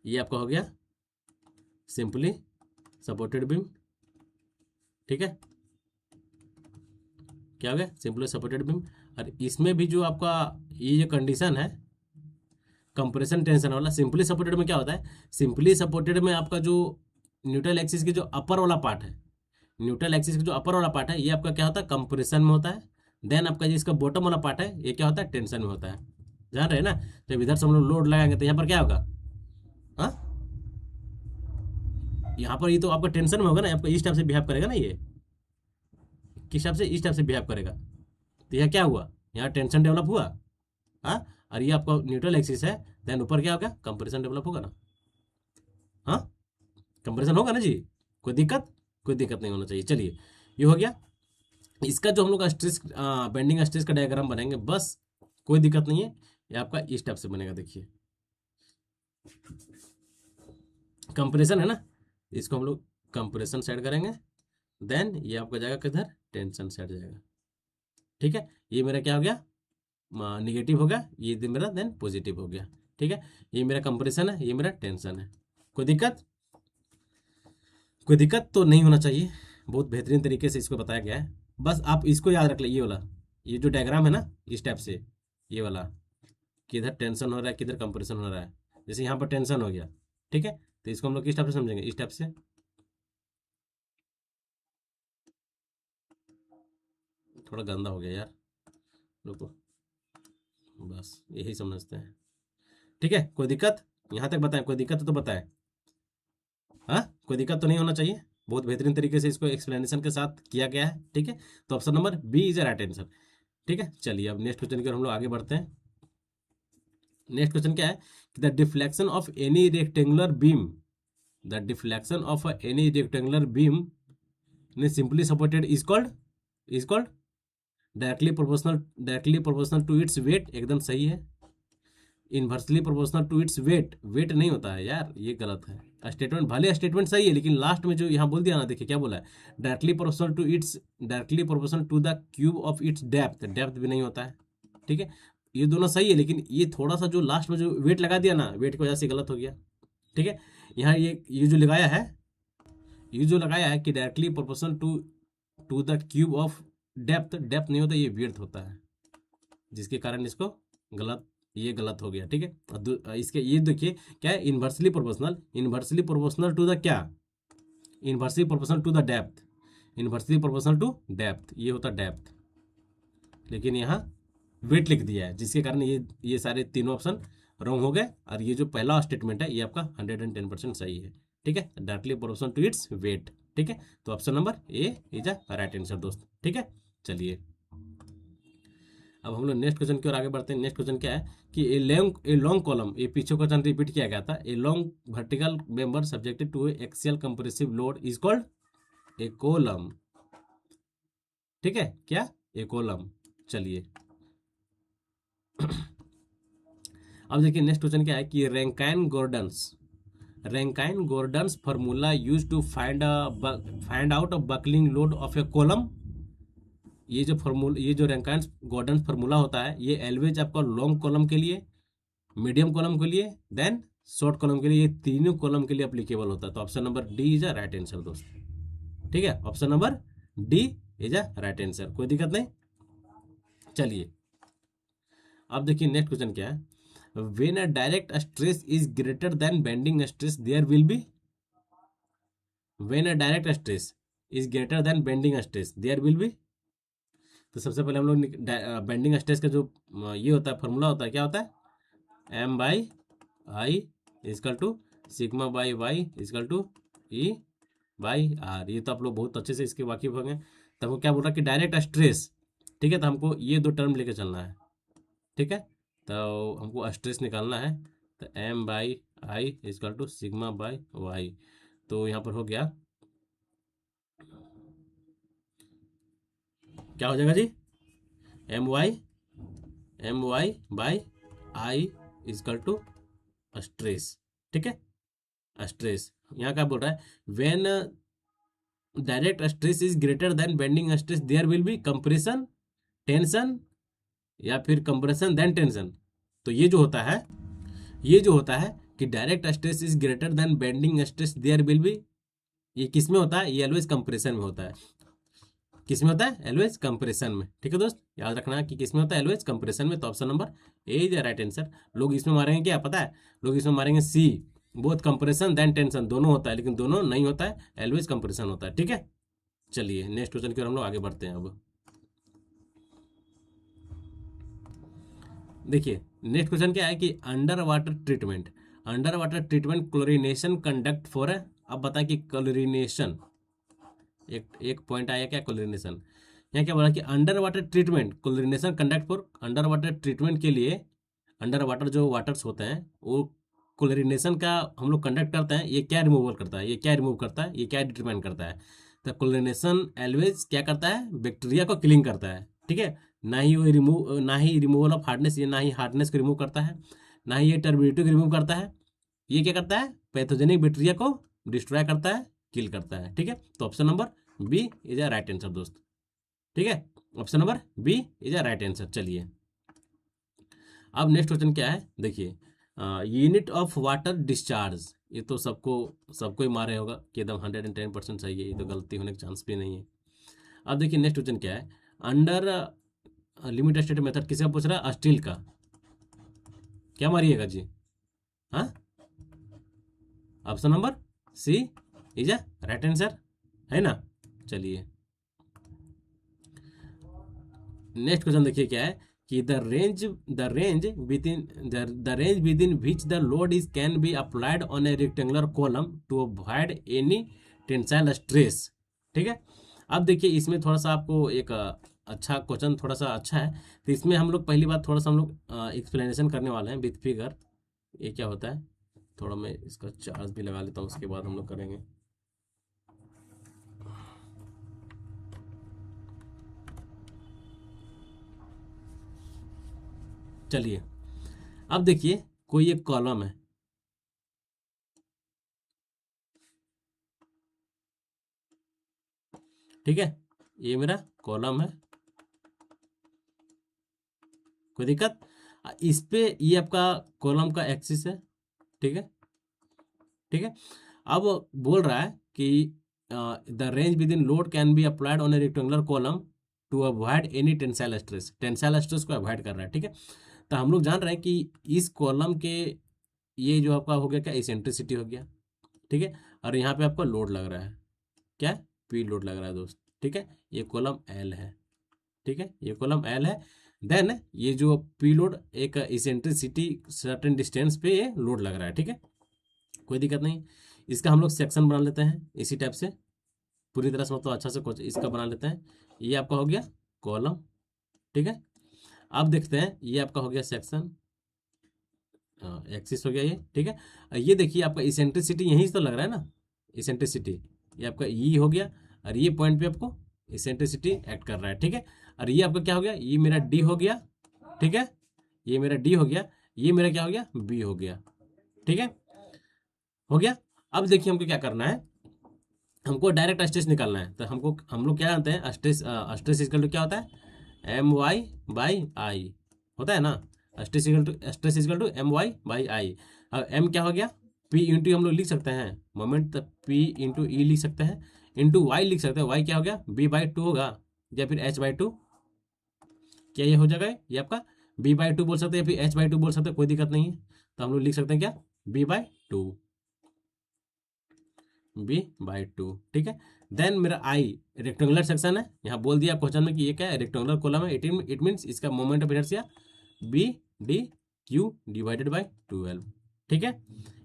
ये आपका हो गया सिंपली सपोर्टेड बीम, ठीक है, क्या हो गया, सिंपली सपोर्टेड बीम। और इसमें भी जो आपका ये जो कंडीशन है कंप्रेशन टेंशन वाला, सिंपली सपोर्टेड में क्या होता है, सिंपली सपोर्टेड में आपका जो न्यूट्रल एक्सिस की जो अपर वाला पार्ट है, न्यूट्रल एक्सिस का जो अपर वाला पार्ट है ये आपका क्या होता है, कंप्रेशन में होता है। देन आपका जो इसका बॉटम वाला पार्ट है ये क्या होता है, टेंशन में होता है, जान रहे हैं ना। जब इधर से हम लोग लोड लगाएंगे तो यहाँ पर क्या होगा, हाँ, यहाँ पर ये तो आपका टेंशन में होगा ना, आपका इस टाइप से बिहेव करेगा ना, ये किस टाइप से, इस टाइप से बिहेव करेगा। तो यहाँ क्या हुआ, यहाँ टेंशन डेवलप हुआ, हाँ, और ये आपका न्यूट्रल एक्सिस है, देन ऊपर क्या होगा, कंप्रेशन डेवलप होगा ना, हाँ, कंप्रेशन होगा ना जी, कोई दिक्कत, कोई दिक्कत नहीं होना चाहिए। चलिए, ये हो गया इसका जो हम लोग स्ट्रेस बेंडिंग स्ट्रेस का डायग्राम बनाएंगे, बस कोई दिक्कत नहीं है। ये आपका इस टाइप से बनेगा, देखिए कंप्रेशन है ना, इसको हम लोग कंप्रेशन साइड करेंगे, देन ये आपका जाएगा किधर, टेंशन साइड जाएगा, ठीक है। ये मेरा क्या हो गया, निगेटिव हो गया, ये मेरा देन पॉजिटिव हो गया, ठीक है। ये मेरा कंप्रेशन है, ये मेरा टेंशन है, कोई दिक्कत, कोई दिक्कत तो नहीं होना चाहिए। बहुत बेहतरीन तरीके से इसको बताया गया है, बस आप इसको याद रख ले, ये वाला, ये जो डायग्राम है ना इस टाइप से, ये वाला, किधर टेंशन हो रहा है किधर कंप्रेशन हो रहा है, जैसे यहाँ पर टेंशन हो गया, ठीक है। तो इसको हम लोग किस टाइप से समझेंगे, इस टाइप से, थोड़ा गंदा हो गया यार, रुको, बस यही समझते हैं, ठीक है। कोई दिक्कत, यहाँ तक बताएं, कोई दिक्कत है तो बताएं, हाँ, कोई दिक्कत तो नहीं होना चाहिए। बहुत बेहतरीन तरीके से इसको एक्सप्लेनेशन के साथ किया गया है, ठीक है। तो option number B is right answer, ठीक है। चलिए अब नेक्स्ट क्वेश्चन की ओर हम लोग आगे बढ़ते हैं। नेक्स्ट क्वेश्चन क्या है कि the deflection of any rectangular beam, the deflection of any rectangular beam ने simply supported is called directly proportional to its weight, एकदम सही है। Inversely proportional to its weight, weight नहीं होता है यार, ये गलत है स्टेटमेंट, भले स्टेटमेंट सही है लेकिन लास्ट में जो यहाँ बोल दिया ना, देखिए क्या बोला है, directly proportional to the cube of its depth, depth भी नहीं होता है, ठीक है। ये दोनों सही है लेकिन ये थोड़ा सा जो लास्ट में जो वेट लगा दिया ना, वेट की वजह से गलत हो गया, ठीक है। यहाँ ये जो लगाया है, ये जो लगाया है कि directly proportional to the cube of depth, depth नहीं होता, ये विड्थ होता है, जिसके कारण इसको गलत, ये गलत हो गया, ठीक है। इसके ये देखिए क्या है, inversely proportional, inversely proportional to the क्या, inversely proportional to the depth, inversely proportional to depth, ये होता डेप्थ, लेकिन यहाँ वेट लिख दिया है, जिसके कारण ये सारे तीनों ऑप्शन रॉन्ग हो गए। और ये जो पहला स्टेटमेंट है ये आपका 110% सही है, ठीक है, directly proportional to its weight, ठीक है। तो option number A is a right answer दोस्त, ठीक है। चलिए अब हम लोग नेक्स्ट क्वेश्चन की ओर आगे बढ़ते हैं। नेक्स्ट क्वेश्चन क्या है कि ए लॉन्ग कॉलम, ये पीछे क्वेश्चन रिपीट किया गया था, a long vertical member subjected to axial compressive load is called a column, ठीक है, क्या, ए कॉलम। चलिए अब देखिए नेक्स्ट क्वेश्चन क्या है कि Rankine Gordon's formula use to find out a buckling load of a column. ये जो रैंकाइन गॉर्डन फार्मूला होता है ये एलवेज आपका लॉन्ग कॉलम के लिए, मीडियम कॉलम के लिए, देन शॉर्ट कॉलम के लिए, ये तीनों कॉलम के लिए अप्लीकेबल होता है। तो option number D is a right answer दोस्त, ठीक है, option number D is a right answer, कोई दिक्कत नहीं। चलिए अब देखिए नेक्स्ट क्वेश्चन क्या है, when a direct stress is greater than bending stress there will be, when a direct stress is greater than bending stress there will be। तो सबसे पहले हम लोग बेंडिंग स्ट्रेस का जो ये होता है फॉर्मूला होता है, क्या होता है, M by I equal to sigma by Y equal to E by R. ये तो आप लोग बहुत अच्छे से इसके वाकिफ होंगे। तो हमको क्या बोल रहा है कि डायरेक्ट स्ट्रेस, ठीक है, तो हमको ये दो टर्म लेके चलना है, ठीक है। तो हमको स्ट्रेस निकालना है, तो M by I equal to sigma by Y. तो यहाँ पर हो गया, क्या हो जाएगा जी, M Y by I equal to stress, ठीक है। स्ट्रेस यहाँ क्या बोल रहा है, when direct stress is greater than bending stress there will be compression, tension, या फिर कंप्रेशन देन टेंशन। तो ये जो होता है कि direct stress is greater than bending stress there will be, ये किस में होता है, ये ऑलवेज कंप्रेशन में होता है। किस में होता है, एलवेज कंप्रेशन में, ठीक है दोस्त, याद रखना कि किस में होता है, एलवेज कंप्रेशन में। तो option number A is right answer. लोग इसमें मारेंगे क्या पता है, लोग इसमें मारेंगे सी, बोथ कंप्रेशन देन टेंशन, दोनों होता है, लेकिन दोनों नहीं होता है, एलवेज कंप्रेशन होता है, ठीक है। चलिए नेक्स्ट क्वेश्चन की ओर हम लोग आगे बढ़ते हैं। अब देखिए नेक्स्ट क्वेश्चन क्या है कि under water treatment chlorination conduct for है। अब बता कि क्लोरीनेशन, एक पॉइंट आया क्या, क्लोरीनेशन। यहाँ क्या बोला कि under water treatment chlorination conduct for, under water treatment के लिए अंडर वाटर जो वाटर्स होते हैं वो क्लोरीनेशन का हम लोग कंडक्ट करते हैं। ये क्या रिमूवल करता है, ये क्या रिमूव करता है, ये क्या डिटरमाइन करता है। तो क्लोरीनेशन एलवेज क्या करता है, बैक्टीरिया को किलिंग करता है, ठीक है। ना ही रिमूवल ऑफ हार्डनेस, ये ना ही हार्डनेस को रिमूव करता है, ना ही ये टर्बिडिटी को रिमूव करता है। ये क्या करता है, पैथोजेनिक बैक्टीरिया को डिस्ट्रॉय करता है, किल करता है, ठीक है। तो option number B is a right answer दोस्त, ठीक है, option number B is a right answer. चलिए अब नेक्स्ट क्वेश्चन क्या है, देखिए यूनिट ऑफ वाटर डिस्चार्ज। ये तो सबको ही मारे होगा कि एकदम 110% सही है, ये तो गलती होने का चांस भी नहीं है। अब देखिए नेक्स्ट क्वेश्चन क्या है, अंडर लिमिट स्टेट मेथड किसका पूछ रहा है, स्टील का। क्या मारिएगा जी, हाँ, option number C is a right answer, है ना। चलिए नेक्स्ट क्वेश्चन देखिए क्या है कि the range within which the load is can be applied on a rectangular column to avoid any tensile stress, ठीक है। अब देखिए इसमें थोड़ा सा आपको एक अच्छा क्वेश्चन, थोड़ा सा अच्छा है। तो इसमें हम लोग पहली बात थोड़ा सा हम लोग एक्सप्लेनेशन करने वाले हैं विथ फिगर, ये क्या होता है। थोड़ा मैं इसका चार्ज भी लगा लेता हूँ, उसके बाद हम लोग करेंगे। चलिए अब देखिए कोई एक कॉलम है, ठीक है, ये मेरा कॉलम है, कोई दिक्कत। इस पे ये आपका कॉलम का एक्सिस है, ठीक है, ठीक है। अब बोल रहा है कि the range with in load can be applied on a rectangular column to avoid any tensile stress, tensile stress को अवॉइड कर रहा है, ठीक है। तो हम लोग जान रहे हैं कि इस कॉलम के ये जो आपका हो गया क्या, इसेंट्रिसिटी हो गया, ठीक है। और यहाँ पे आपका लोड लग रहा है, क्या है, पी लोड लग रहा है दोस्त, ठीक है। ये कॉलम एल है, ठीक है, ये कॉलम एल है। देन ये जो पी लोड एक इसेंट्रिसिटी सर्टेन डिस्टेंस पे ये लोड लग रहा है, ठीक है, कोई दिक्कत नहीं। इसका हम लोग सेक्शन बना लेते हैं इसी टाइप से, पूरी तरह से मतलब अच्छा से कुछ इसका बना लेते हैं। ये आपका हो गया कॉलम, ठीक है। अब देखते हैं ये आपका हो गया सेक्शन, एक्सिस हो गया ये, ठीक है। ये देखिए आपका इसेंट्रिसिटी यहीं से तो लग रहा है ना, इसेंट्रिसिटी ये आपका ई हो गया, और ये पॉइंट पे आपको इसेंट्रिसिटी एक्ट कर रहा है, ठीक है। और ये आपका क्या हो गया, ये मेरा डी हो गया, ठीक है, ये मेरा डी हो गया, ये मेरा क्या हो गया, बी हो गया, ठीक है, हो गया। अब देखिए हमको क्या करना है, हमको डायरेक्ट स्ट्रेस निकालना है। तो हम लोग क्या जानते हैं, स्ट्रेस स्ट्रेस इक्वल टू क्या होता है, एम वाई बाई आई होता है ना, stress equal to M Y by I. अब एम क्या हो गया, पी इंटू हम लोग लिख सकते हैं मोमेंट, तो पी इंटू ई लिख सकते हैं, इंटू वाई लिख सकते हैं, वाई क्या हो गया, बी बाई टू होगा, या फिर एच बाई टू, क्या ये हो जाएगा, ये आपका बी बाई टू बोल सकते हैं या फिर एच बाई टू बोल सकते हैं, कोई दिक्कत नहीं है। तो हम लोग लिख सकते हैं क्या, B by two, B by two, ठीक है। देन मेरा आई रेक्टेंगुलर सेक्शन है, यहाँ बोल दिया क्वेश्चन में कि ये क्या है, रेक्टेंगुलर कॉलम है, इट मीन्स इसका moment of inertia B D cube divided by 12, ठीक है।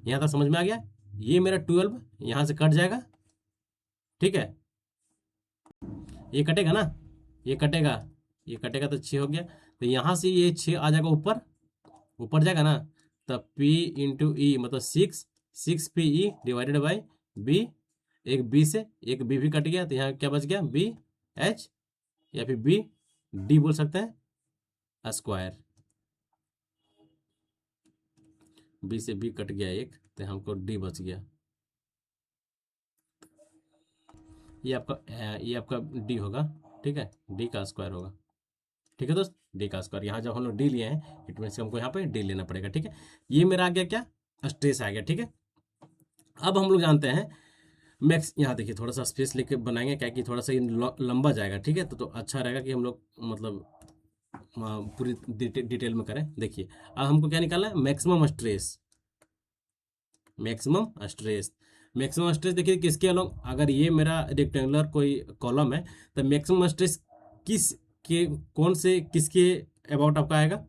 यहाँ तक समझ में आ गया, ये मेरा 12 यहाँ से कट जाएगा, ठीक है, ये कटेगा ना, ये कटेगा, ये कटेगा तो 6 हो गया। तो यहाँ से ये 6 आ जाएगा ऊपर, ऊपर जाएगा ना, तब P इंटू ई मतलब 6 P E divided by B, एक बी से एक बी भी कट गया, तो यहाँ क्या बच गया, बी एच या फिर बी डी बोल सकते हैं स्क्वायर, बी से बी कट गया एक, तो हमको डी बच गया, ये आपका डी होगा, ठीक है, डी का स्क्वायर होगा, ठीक है दोस्त, डी का स्क्वायर। यहाँ जब हम लोग डी लिए हैं इट मीन्स हमको यहाँ पे डी लेना पड़ेगा, ठीक है। ये मेरा आ गया क्या, स्ट्रेस आ गया, ठीक है। अब हम लोग जानते हैं मैक्स, यहाँ देखिए थोड़ा सा स्पेस लेके बनाएंगे क्या कि थोड़ा सा ये लंबा जाएगा, ठीक है, तो अच्छा रहेगा कि हम लोग मतलब पूरी डिटेल में करें। देखिए अब हमको क्या निकालना है, maximum stress, maximum stress, maximum stress देखिए किसके अलोंग, अगर ये मेरा रेक्टेंगुलर कोई कॉलम है तो मैक्सिमम स्ट्रेस किस के, कौन से किसके अबाउट आपका आएगा।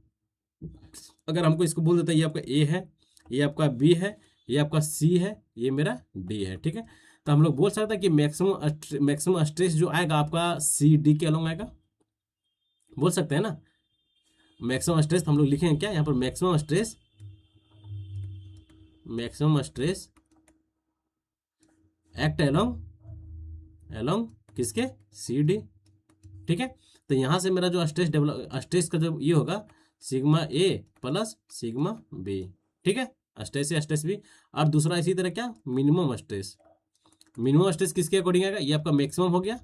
अगर हमको इसको बोल देते हैं ये आपका ए है, ये आपका बी है, ये आपका सी है, ये मेरा डी है, ठीक है। तो हम लोग बोल सकते हैं कि मैक्सिमम स्ट्रेस जो आएगा आपका सी डी के अलोंग आएगा, बोल सकते हैं ना। मैक्सिमम स्ट्रेस हम लोग लिखेंगे क्या यहाँ पर, मैक्सिमम स्ट्रेस एक्ट अलोंग किसके, सी डी, ठीक है। तो यहाँ से मेरा जो स्ट्रेस का जो ये होगा सिग्मा ए प्लस सिग्मा बी, ठीक है, स्ट्रेस ए स्ट्रेस बी। और दूसरा इसी तरह क्या, मिनिमम स्ट्रेस किसके अकॉर्डिंग आएगा, ये आपका मैक्सिमम हो गया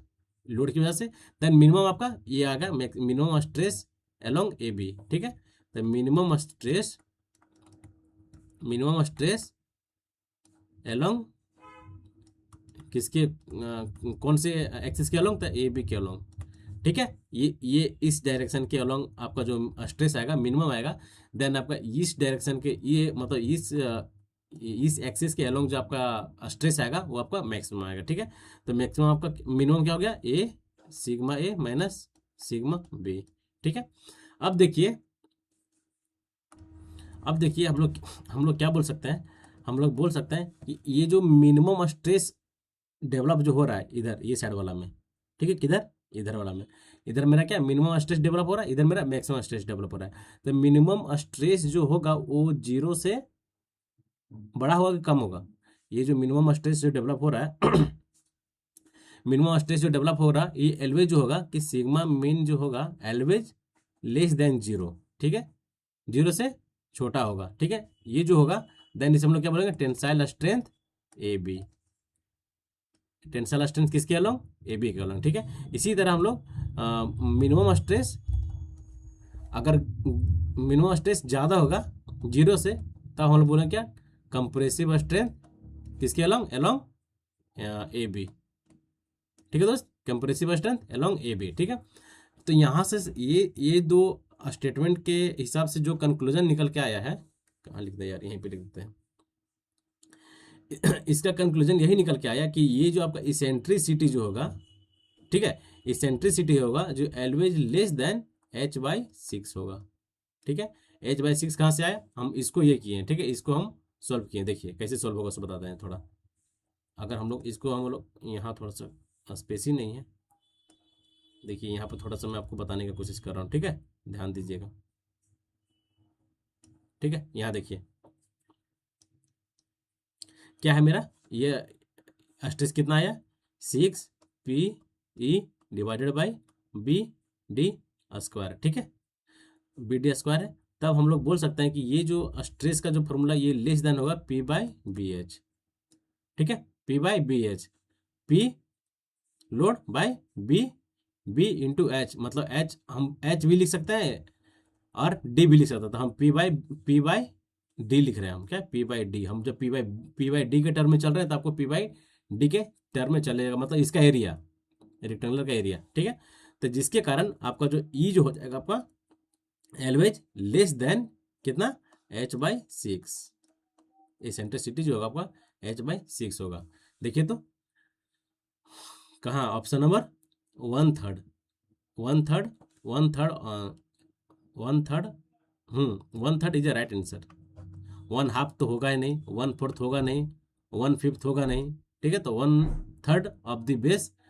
लोड की वजह से, देन मिनिमम आपका ये आ गया minimum stress along A B, ठीक है। तो मिनिमम स्ट्रेस अलोंग किसके कौन से एक्सिस के अलोंग, तो ए बी के अलोंग, ठीक है। ये इस डायरेक्शन के अलोंग आपका जो स्ट्रेस आएगा मिनिमम आएगा, देन आपका इस डायरेक्शन के ये मतलब इस एक्सिस के अलोंग जो आपका स्ट्रेस आएगा वो आपका मैक्सिमम आएगा, ठीक है। तो मैक्सिमम आपका मिनिमम क्या हो गया, सिग्मा ए माइनस सिग्मा बी, ठीक है। अब देखिए हम लोग क्या बोल सकते हैं, हम लोग बोल सकते हैं कि ये जो मिनिमम स्ट्रेस डेवलप जो हो रहा है इधर ये साइड वाला में, ठीक है, किधर, इधर वाला में, इधर मेरा क्या मिनिमम स्ट्रेस डेवलप हो रहा है, इधर मेरा मैक्सिमम स्ट्रेस डेवलप हो रहा है। तो मिनिमम स्ट्रेस जो होगा वो 0 से बड़ा होगा कि कम होगा, ये जो मिनिमम स्ट्रेस जो डेवलप हो रहा है मिनिमम स्ट्रेस जो डेवलप हो रहा है ये एलवेज जो होगा कि सिग्मा मीन जो होगा एलवेज लेस देन 0, ठीक है, 0 से छोटा होगा, ठीक है, ये जो होगा देन इसे हम लोग क्या बोलेंगे, tensile strength A B, tensile strength किसके अलोंग, ए बी के अलोंग, ठीक है। इसी तरह हम लोग मिनिमम स्ट्रेस, अगर मिनिमम स्ट्रेस ज़्यादा होगा 0 से तब हम लोग बोलेंगे क्या, कंप्रेसिव स्ट्रेंथ किसके अलोंग ए बी, ठीक है दोस्त, compressive strength along A B, ठीक है। तो यहाँ से ये दो स्टेटमेंट के हिसाब से जो कंक्लूजन निकल के आया है, कहाँ लिख दे यार, यहीं पे लिख देते हैं। इसका कंक्लूजन यही निकल के आया कि ये जो आपका इसेंट्रिसिटी जो होगा, ठीक है, इसेंट्रिसिटी होगा जो ऑलवेज लेस देन h/6 होगा। ठीक है, h/6 कहाँ से आया, हम इसको ये किए हैं, ठीक है, इसको हम सॉल्व किए। देखिए कैसे सॉल्व होगा, सो बताते हैं थोड़ा। अगर हम लोग इसको, हम लोग यहाँ थोड़ा सा स्पेस ही नहीं है, देखिए यहाँ पर थोड़ा सा मैं आपको बताने की कोशिश कर रहा हूँ, ठीक है, ध्यान दीजिएगा। ठीक है, यहाँ देखिए क्या है मेरा, ये स्ट्रेस कितना आया, 6PE डिवाइडेड बाई BD²। ठीक है, BD² है। तब हम लोग बोल सकते हैं कि ये जो स्ट्रेस का जो फॉर्मूला ये लेस देन होगा P/BH। ठीक है, P/BH, P load bye B into H, मतलब H हम H भी लिख सकते हैं और D भी लिख सकते हैं। तो हम P/D लिख रहे हैं, हम क्या P/D, हम जब P/D के टर्म में चल रहे हैं तो आपको P/D के टर्म में चलेगा, मतलब इसका एरिया, रेक्टेंगुलर का एरिया। ठीक है, तो जिसके कारण आपका जो E जो हो जाएगा आपका एलवेज लेस देन कितना, h/6। एसेंट्रिसिटी जो होगा आपका h/6 होगा। देखिए तो कहाँ, option number 1/3, 1/3, 1/3, 1/3, 1/3 is a right answer. 1/2 तो होगा ही नहीं, 1/4 होगा नहीं, 1/5 होगा नहीं। ठीक है, तो 1/3 ऑफ द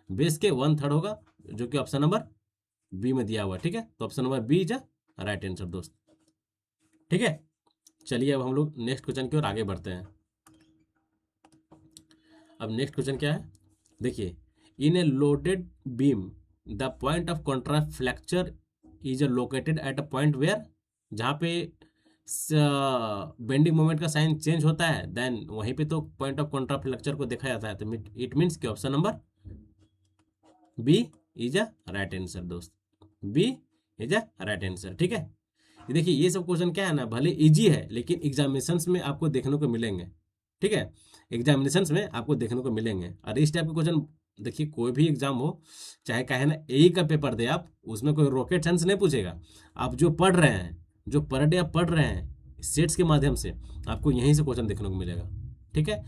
बेस के 1/3 होगा, जो कि ऑप्शन नंबर बी में दिया हुआ है। ठीक है, तो option number B is a right answer दोस्त। ठीक है, चलिए अब हम लोग नेक्स्ट क्वेश्चन की ओर आगे बढ़ते हैं। अब नेक्स्ट क्वेश्चन क्या है, देखिए, in a loaded beam the point of contrast fracture is located at a point where, जहाँ पे बेंडिंग मोमेंट का साइन चेंज होता है, देन वहीं पे तो पॉइंट ऑफ कॉन्ट्रास्ट फ्रैक्चर को देखा जाता है। तो इट मीन्स कि option number B is a right answer दोस्त, B is a right answer. ठीक है, देखिए ये सब क्वेश्चन क्या है ना, भले इजी है लेकिन एग्जामिनेशंस में आपको देखने को मिलेंगे। ठीक है, एग्जामिनेशंस में आपको देखने को मिलेंगे। और इस टाइप के क्वेश्चन, देखिए कोई भी एग्जाम हो, चाहे कहे ना ए का पेपर दे आप, उसमें कोई रॉकेट साइंस नहीं पूछेगा। आप जो पढ़ रहे हैं, जो पर डे आप पढ़ रहे हैं सेट्स के माध्यम से, आपको यहीं से क्वेश्चन देखने को मिलेगा। ठीक है,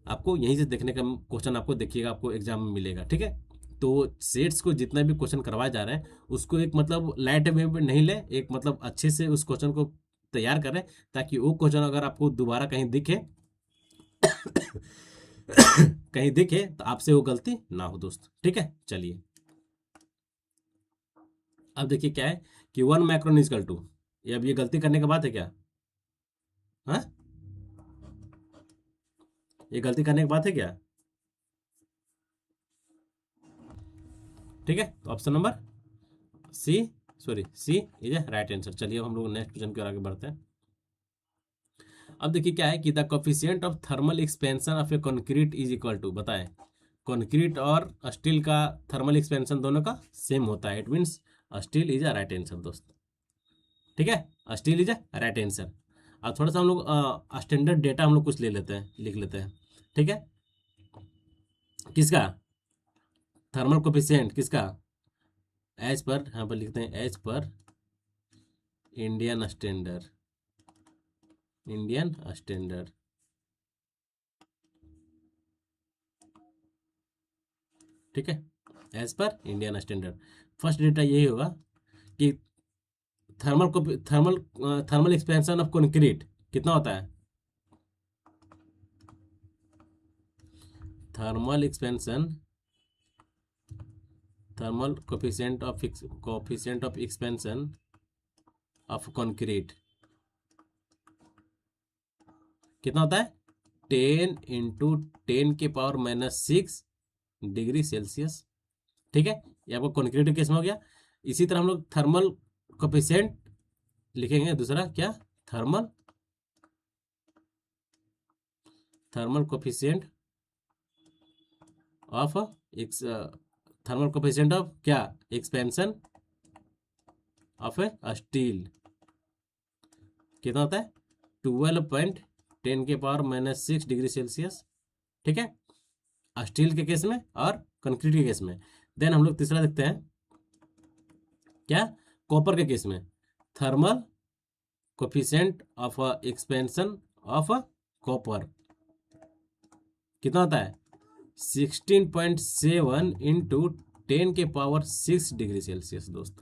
आपको यहीं से देखने का क्वेश्चन आपको देखिएगा, आपको एग्जाम में मिलेगा। ठीक है, तो सेट्स को जितना भी क्वेश्चन करवाए जा रहे हैं उसको एक मतलब लाइट वे में नहीं ले, एक मतलब अच्छे से उस क्वेश्चन को तैयार करें, ताकि वो क्वेश्चन अगर आपको दोबारा कहीं दिखे कहीं दिखे तो आपसे वो गलती ना हो दोस्त। ठीक है, चलिए अब देखिए क्या है कि 1 माइक्रोन इजकल टू, ये अब ये गलती करने का बात है क्या, हाँ, ये गलती करने की बात है क्या। ठीक है, तो option number C, C is a right answer. चलिए अब हम लोग नेक्स्ट क्वेश्चन की ओर आगे बढ़ते हैं। अब देखिए क्या है कि the coefficient of thermal expansion of a concrete is equal to, बताएं, कंक्रीट और स्टील का थर्मल एक्सपेंशन दोनों का सेम होता है। It means steel is a right answer दोस्त। ठीक है, steel is a right answer. अब थोड़ा सा हम लोग स्टैंडर्ड डेटा हम लोग कुछ ले लेते हैं, लिख लेते हैं। ठीक है, किसका थर्मल कोफिशिएंट, किसका, एज पर, यहाँ पर लिखते हैं as per Indian standard, Indian standard. ठीक है, as per Indian standard. First data यही होगा कि थर्मल एक्सपेंशन ऑफ कंक्रीट कितना होता है, thermal expansion, thermal coefficient of expansion of concrete कितना होता है, 10 × 10⁻⁶ डिग्री सेल्सियस। ठीक है, ये आपको कंक्रीट के केस में हो गया। इसी तरह हम लोग थर्मल कोफिशिएंट लिखेंगे, दूसरा क्या, thermal thermal coefficient of thermal coefficient of क्या, एक्सपेंशन ऑफ ए स्टील कितना होता है, 12.10⁻⁶ डिग्री सेल्सियस। ठीक है, स्टील के केस में और कंक्रीट के केस में। देन हम लोग तीसरा देखते हैं क्या, कॉपर के केस में। Thermal coefficient of expansion of copper कितना होता है 16.7 इंटू 10⁻⁶ डिग्री सेल्सियस दोस्त।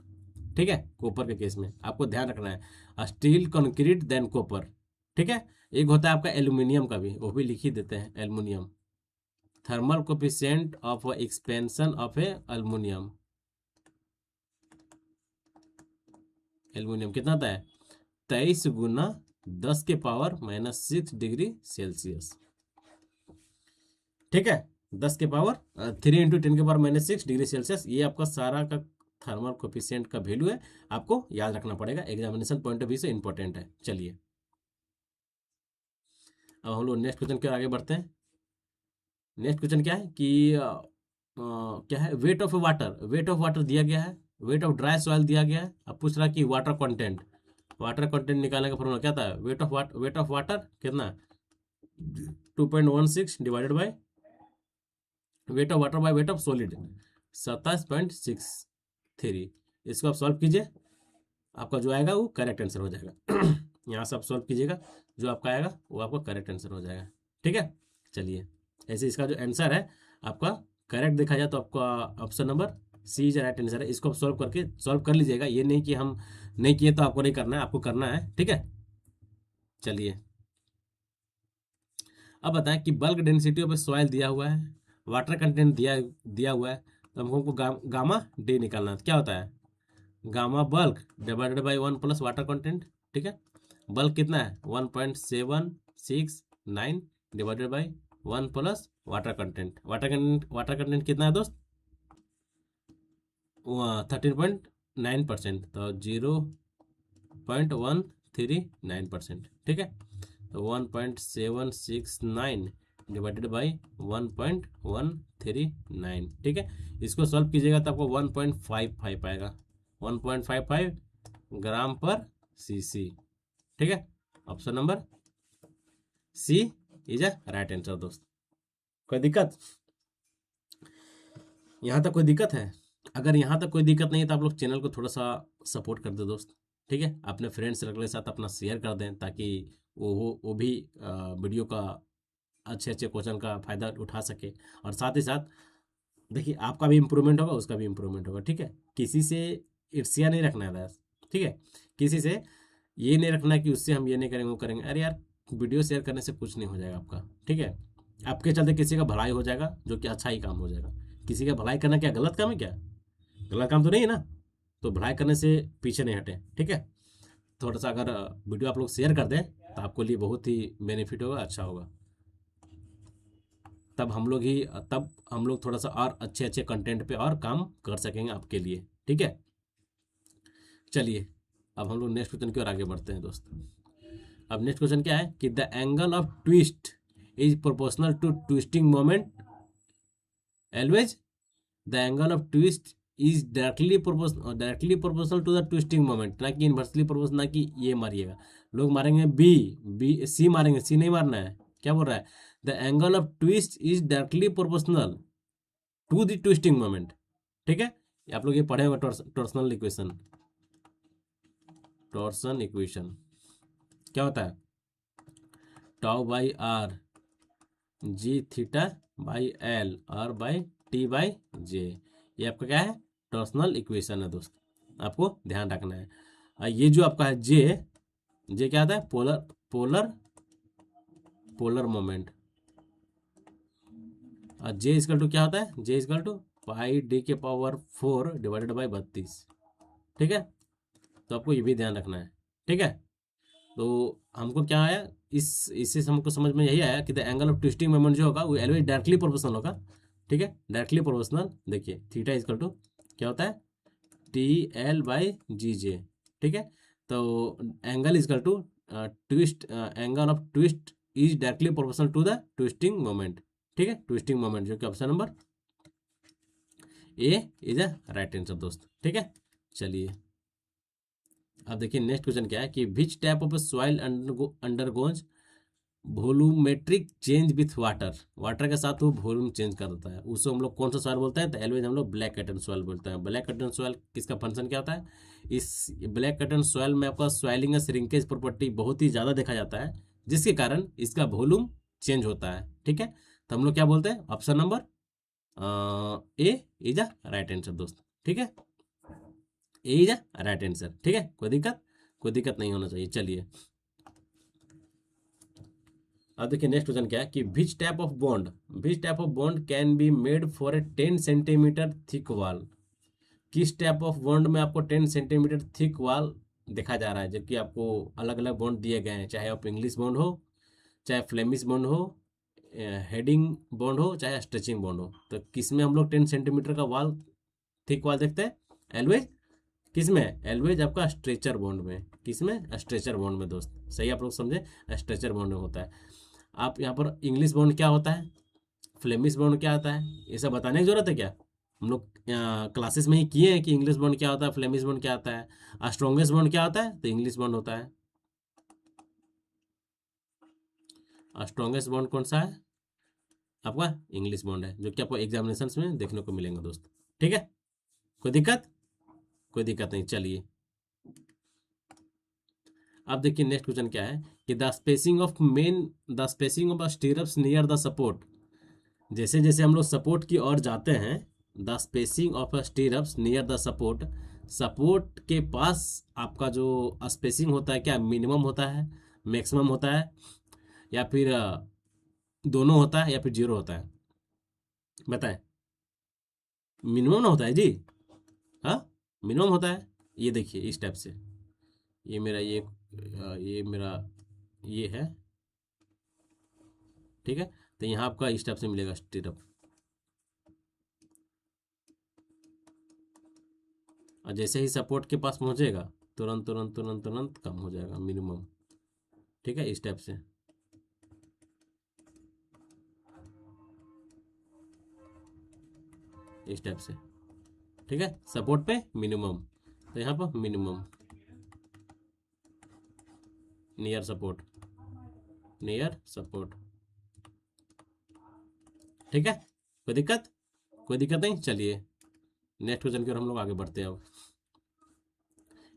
ठीक है, कॉपर के केस में आपको ध्यान रखना है स्टील कंक्रीट देन कॉपर। ठीक है, एक होता है आपका एल्यूमिनियम का भी, वो भी लिख ही देते हैं aluminium. Thermal coefficient of expansion of A aluminium, aluminium कितना होता है 23 गुना 10⁻⁻⁶ डिग्री सेल्सियस। ठीक है, 10⁻3 इंटू 10⁻⁻⁶ डिग्री सेल्सियस, ये आपका सारा का थर्मल कोफिशिएंट का वैल्यू है, आपको याद रखना पड़ेगा, एग्जामिनेशन पॉइंट ऑफ व्यू से इंपॉर्टेंट है। चलिए अब हम लोग नेक्स्ट क्वेश्चन की ओर आगे बढ़ते हैं। नेक्स्ट क्वेश्चन क्या है कि क्या है weight of water, weight of water दिया गया है, वेट ऑफ ड्राई सॉइल दिया गया है। अब पूछ रहा है कि वाटर कंटेंट, वाटर कंटेंट निकालने का फॉर्मूला क्या था, वेट ऑफ वाटर कितना 2.16 divided by weight of water by weight of solid 27.63। इसको आप सॉल्व कीजिए, आपका जो आएगा वो करेक्ट आंसर हो जाएगा। यहाँ से आप सॉल्व कीजिएगा, जो आपका आएगा वो आपका करेक्ट आंसर हो जाएगा। ठीक है, चलिए ऐसे इसका जो आंसर है आपका करेक्ट देखा जाए तो आपका option number C is right answer है। इसको आप सॉल्व कर लीजिएगा, ये नहीं कि हम नहीं किए तो आपको नहीं करना है, आपको करना है। ठीक है, चलिए अब बताएं कि बल्क डेंसिटी ऑफ सॉइल दिया हुआ है, वाटर कंटेंट दिया हुआ है, तो हमको गामा डी निकालना है। क्या होता है gamma bulk divided by 1 plus water content. ठीक है, बल्क कितना है 1.769 divided by 1 plus water content. Water content कितना है दोस्त 13.9%, तो 0.139%। ठीक है, तो 1.769 डिवाइडेड बाई 1.139। ठीक है, इसको सॉल्व कीजिएगा तो आपको 1.55 आएगा, 1.55 ग्राम पर सीसी। ठीक है, option number C is a right answer दोस्त। कोई दिक्कत, यहाँ तक कोई दिक्कत है? अगर यहाँ तक कोई दिक्कत नहीं है तो आप लोग चैनल को थोड़ा सा सपोर्ट कर दो दोस्त। ठीक है, अपने फ्रेंड सर्कल के साथ अपना शेयर कर दें ताकि वो भी वीडियो का अच्छे अच्छे क्वेश्चन का फ़ायदा उठा सके, और साथ ही साथ देखिए आपका भी इम्प्रूवमेंट होगा, उसका भी इम्प्रूवमेंट होगा। ठीक है, किसी से ईर्ष्या नहीं रखना है बस। ठीक है, किसी से ये नहीं रखना कि उससे हम ये नहीं करेंगे वो करेंगे। अरे यार, वीडियो शेयर करने से कुछ नहीं हो जाएगा आपका। ठीक है, आपके चलते किसी का भलाई हो जाएगा, जो कि अच्छा ही काम हो जाएगा। किसी का भलाई करना क्या गलत काम है क्या? गलत काम तो नहीं है ना, तो भलाई करने से पीछे नहीं हटे। ठीक है, थोड़ा सा अगर वीडियो आप लोग शेयर कर दें तो आपको लिए बहुत ही बेनिफिट होगा, अच्छा होगा। तब हम लोग थोड़ा सा और अच्छे अच्छे कंटेंट पे और काम कर सकेंगे आपके लिए। ठीक है, चलिए अब हम लोग नेक्स्ट क्वेश्चन की ओर आगे बढ़ते हैं दोस्त। अब नेक्स्ट क्वेश्चन क्या है कि the angle of twist is proportional to twisting moment always. The angle of twist is directly proportional to the twisting moment, ना कि इन्वर्सली प्रोपोर्शनल, ना कि ये मारिएगा। लोग मारेंगे बी सी मारेंगे, सी नहीं मारना है। क्या बोल रहा है the angle of twist is directly proportional to the twisting moment. ठीक है, आप लोग ये पढ़े होंगे टॉर्सनल इक्वेशन। टॉर्सन इक्वेशन क्या होता है tau by R G theta by L R by T by J, ये आपका क्या है टॉर्सनल इक्वेशन है दोस्त, आपको ध्यान रखना है। ये जो आपका है जे क्या आता है पोलर मोमेंट, और जे इजकल टू क्या होता है जे इजकल टू पाई डी के पावर 4 डिवाइडेड बाई 32। ठीक है, तो आपको ये भी ध्यान रखना है। ठीक है, तो हमको क्या आया इससे हमको समझ में यही आया कि the angle of twisting moment जो होगा वो ऑलवेज डायरेक्टली प्रोपोर्शनल होगा। ठीक है, डायरेक्टली प्रोपोर्शनल। देखिए थीटा इजकल टू क्या होता है T L by G J. ठीक है, तो angle equal to angle of twist is directly proportional to the twisting moment. ठीक है, ट्विस्टिंग मोमेंट जो कि option number A is a right answer दोस्त। ठीक है, चलिए अब देखिए नेक्स्ट क्वेश्चन क्या है कि which type of soil undergoes volumetric change with water, water के साथ वो वॉल्यूम चेंज करता है, उसको हम लोग कौन सा सॉइल बोलते हैं? तो एलवेज हम लोग ब्लैक कटन सॉइल बोलते हैं। ब्लैक कटन सॉइल किसका फंक्शन क्या होता है? इस ब्लैक कटन सॉइल में आपका सॉइलिंग या श्रिंकेज प्रॉपर्टी बहुत ही ज़्यादा देखा जाता है, जिसके कारण इसका वॉल्यूम चेंज होता है। ठीक है, तो हम लोग क्या बोलते हैं? Option number A is a right answer दोस्त। ठीक है, ए इज अ राइट आंसर। ठीक है, कोई दिक्कत नहीं होना चाहिए। चलिए अब देखिए नेक्स्ट क्वेश्चन क्या है कि which type of bond can be made for a 10 centimetre thick wall. किस टाइप ऑफ बॉन्ड में आपको 10 सेंटीमीटर थिक वॉल देखा जा रहा है, जबकि आपको अलग अलग बॉन्ड दिए गए हैं, चाहे आप इंग्लिश बॉन्ड हो, चाहे फ्लेमिश बॉन्ड हो, हेडिंग बॉन्ड हो, चाहे स्ट्रेचिंग बॉन्ड हो। तो किस में हम लोग 10 सेंटीमीटर का वॉल थिक वॉल देखते हैं? एलवेज किस में? एलवेज आपका स्ट्रेचर बॉन्ड में। किस में? स्ट्रेचर बॉन्ड में दोस्त। सही आप लोग समझे, स्ट्रेचर बॉन्ड में होता है। आप यहाँ पर इंग्लिश बॉन्ड क्या होता है, फ्लेमिश बॉन्ड क्या होता है, ये सब बताने की जरूरत है क्या? हम लोग क्लासेस में ही किए हैं कि इंग्लिश बॉन्ड क्या होता है, फ्लेमिश बॉन्ड क्या होता है, स्ट्रॉन्गेस्ट बॉन्ड क्या होता है? तो इंग्लिश बॉन्ड होता है। स्ट्रॉन्गेस्ट बॉन्ड कौन सा है आपका? इंग्लिश बॉन्ड है, जो कि आपको एग्जामिनेशन में देखने को मिलेंगे दोस्त। ठीक है, कोई दिक्कत? कोई दिक्कत नहीं। चलिए अब देखिए नेक्स्ट क्वेश्चन क्या है कि the spacing of स्टीरअप्स near the support. जैसे जैसे हम लोग सपोर्ट की ओर जाते हैं, the spacing of स्टीरअप्स near the support, support के पास आपका जो स्पेसिंग होता है, क्या मिनिमम होता है, मैक्सिमम होता है, या फिर दोनों होता है, या फिर जीरो होता है? बताएं। मिनिमम ना होता है जी, हाँ मिनिमम होता है। ये देखिए इस टाइप से, ये मेरा ये मेरा ये है। ठीक है, तो यहाँ आपका इस टाइप से मिलेगा स्टीरअप, और जैसे ही सपोर्ट के पास पहुँचेगा तुरंत तुरंत तुरंत तुरंत कम हो जाएगा मिनिमम। ठीक है, इस टाइप से। इस टाइप से। ठीक है, सपोर्ट पे मिनिमम, तो यहाँ पर minimum, near support, near support. ठीक है, कोई दिक्कत नहीं। चलिए नेक्स्ट क्वेश्चन की ओर हम लोग आगे बढ़ते हैं। अब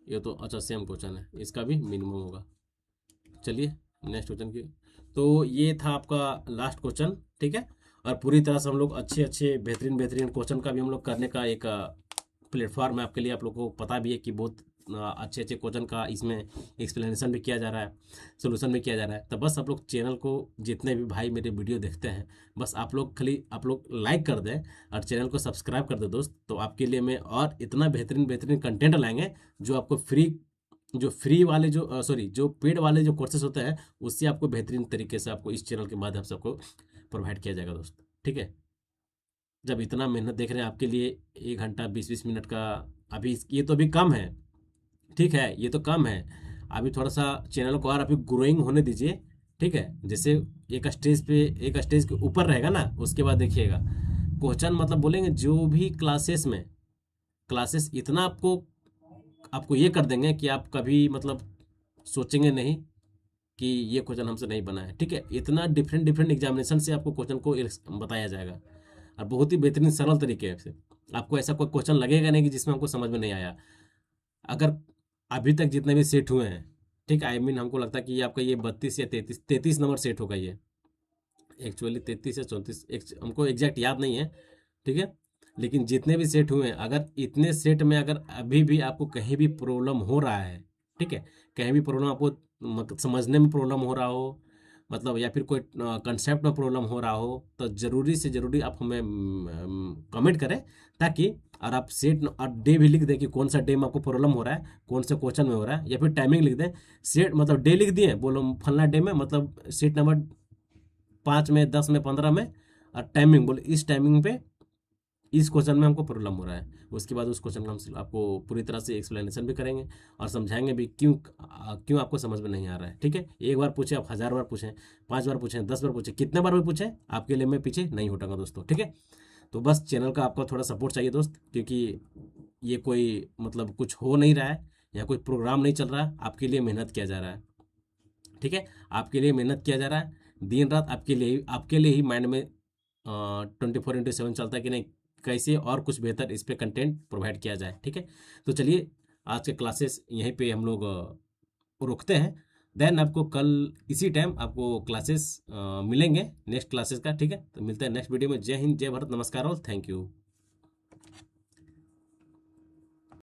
ये तो अच्छा सेम क्वेश्चन है, इसका भी मिनिमम होगा। चलिए नेक्स्ट क्वेश्चन की, तो ये था आपका लास्ट क्वेश्चन। ठीक है, और पूरी तरह से हम लोग अच्छे अच्छे बेहतरीन बेहतरीन क्वेश्चन का भी हम लोग करने का एक प्लेटफॉर्म है आपके लिए। आप लोग को पता भी है कि बहुत अच्छे अच्छे क्वेश्चन का इसमें एक्सप्लेनेशन भी किया जा रहा है, सोल्यूशन भी किया जा रहा है। तो बस आप लोग चैनल को, जितने भी भाई मेरे वीडियो देखते हैं, बस आप लोग खाली आप लोग लाइक कर दें और चैनल को सब्सक्राइब कर दें दोस्त। तो आपके लिए मैं और इतना बेहतरीन बेहतरीन कंटेंट लाएंगे, जो आपको फ्री वाले जो जो पेड वाले जो कोर्सेज होते हैं, उससे आपको बेहतरीन तरीके से आपको इस चैनल के माध्यम से आपको प्रोवाइड किया जाएगा दोस्त। ठीक है, जब इतना मेहनत देख रहे हैं आपके लिए, 1 घंटा 20-20 मिनट का, अभी ये तो अभी कम है। ठीक है, ये तो कम है, अभी थोड़ा सा चैनल को और अभी ग्रोइंग होने दीजिए। ठीक है, जैसे एक स्टेज के ऊपर रहेगा ना, उसके बाद देखिएगा क्वेश्चन, मतलब बोलेंगे जो भी क्लासेस इतना आपको ये कर देंगे कि आप कभी मतलब सोचेंगे नहीं कि ये क्वेश्चन हमसे नहीं बना है। ठीक है, इतना डिफरेंट डिफरेंट एग्जामिनेशन से आपको क्वेश्चन को बताया जाएगा, और बहुत ही बेहतरीन सरल तरीके से। आपको ऐसा कोई क्वेश्चन लगेगा नहीं कि जिसमें हमको समझ में नहीं आया। अगर अभी तक जितने भी सेट हुए हैं, ठीक, आई मीन हमको लगता है कि ये आपका ये 32 या 33 नंबर सेट होगा ये, एक्चुअली 33 या 34, हमको एग्जैक्ट याद नहीं है। ठीक है, लेकिन जितने भी सेट हुए हैं, अगर इतने सेट में अगर अभी भी आपको कहीं भी प्रॉब्लम हो रहा है, ठीक है, कहीं भी प्रॉब्लम आपको समझने में प्रॉब्लम हो रहा हो, मतलब या फिर कोई कंसेप्ट में प्रॉब्लम हो रहा हो, तो ज़रूरी से ज़रूरी आप हमें कमेंट करें, ताकि और आप सेट और डे भी लिख दें कि कौन सा डे में आपको प्रॉब्लम हो रहा है, कौन से क्वेश्चन में हो रहा है, या फिर टाइमिंग लिख दें। सेट मतलब डे लिख दिए, बोलो फलना डे में, मतलब सेट नंबर 5 में, 10 में, 15 में, और टाइमिंग बोले इस टाइमिंग पे इस क्वेश्चन में हमको प्रॉब्लम हो रहा है। उसके बाद उस क्वेश्चन का हम आपको पूरी तरह से एक्सप्लेनेशन भी करेंगे और समझाएंगे भी क्यों आपको समझ में नहीं आ रहा है। ठीक है, एक बार पूछे आप 1000 बार पूछें, 5 बार पूछें, 10 बार पूछें, कितने बार भी पूछें, आपके लिए मैं पीछे नहीं हटूंगा दोस्तों। ठीक है, तो बस चैनल का आपका थोड़ा सपोर्ट चाहिए दोस्त, क्योंकि ये कोई मतलब कुछ हो नहीं रहा है, यहाँ कोई प्रोग्राम नहीं चल रहा है, आपके लिए मेहनत किया जा रहा है। ठीक है, आपके लिए मेहनत किया जा रहा है, दिन रात आपके लिए ही माइंड में 24/7 चलता है कि नहीं, कैसे और कुछ बेहतर इस पे कंटेंट प्रोवाइड किया जाए। ठीक है, तो चलिए आज के क्लासेस यहीं पे हम लोग रुकते हैं। देन आपको कल इसी टाइम आपको क्लासेस मिलेंगे नेक्स्ट क्लासेस का। ठीक है, तो मिलते हैं नेक्स्ट वीडियो में। जय हिंद, जय भारत, नमस्कार और थैंक यू।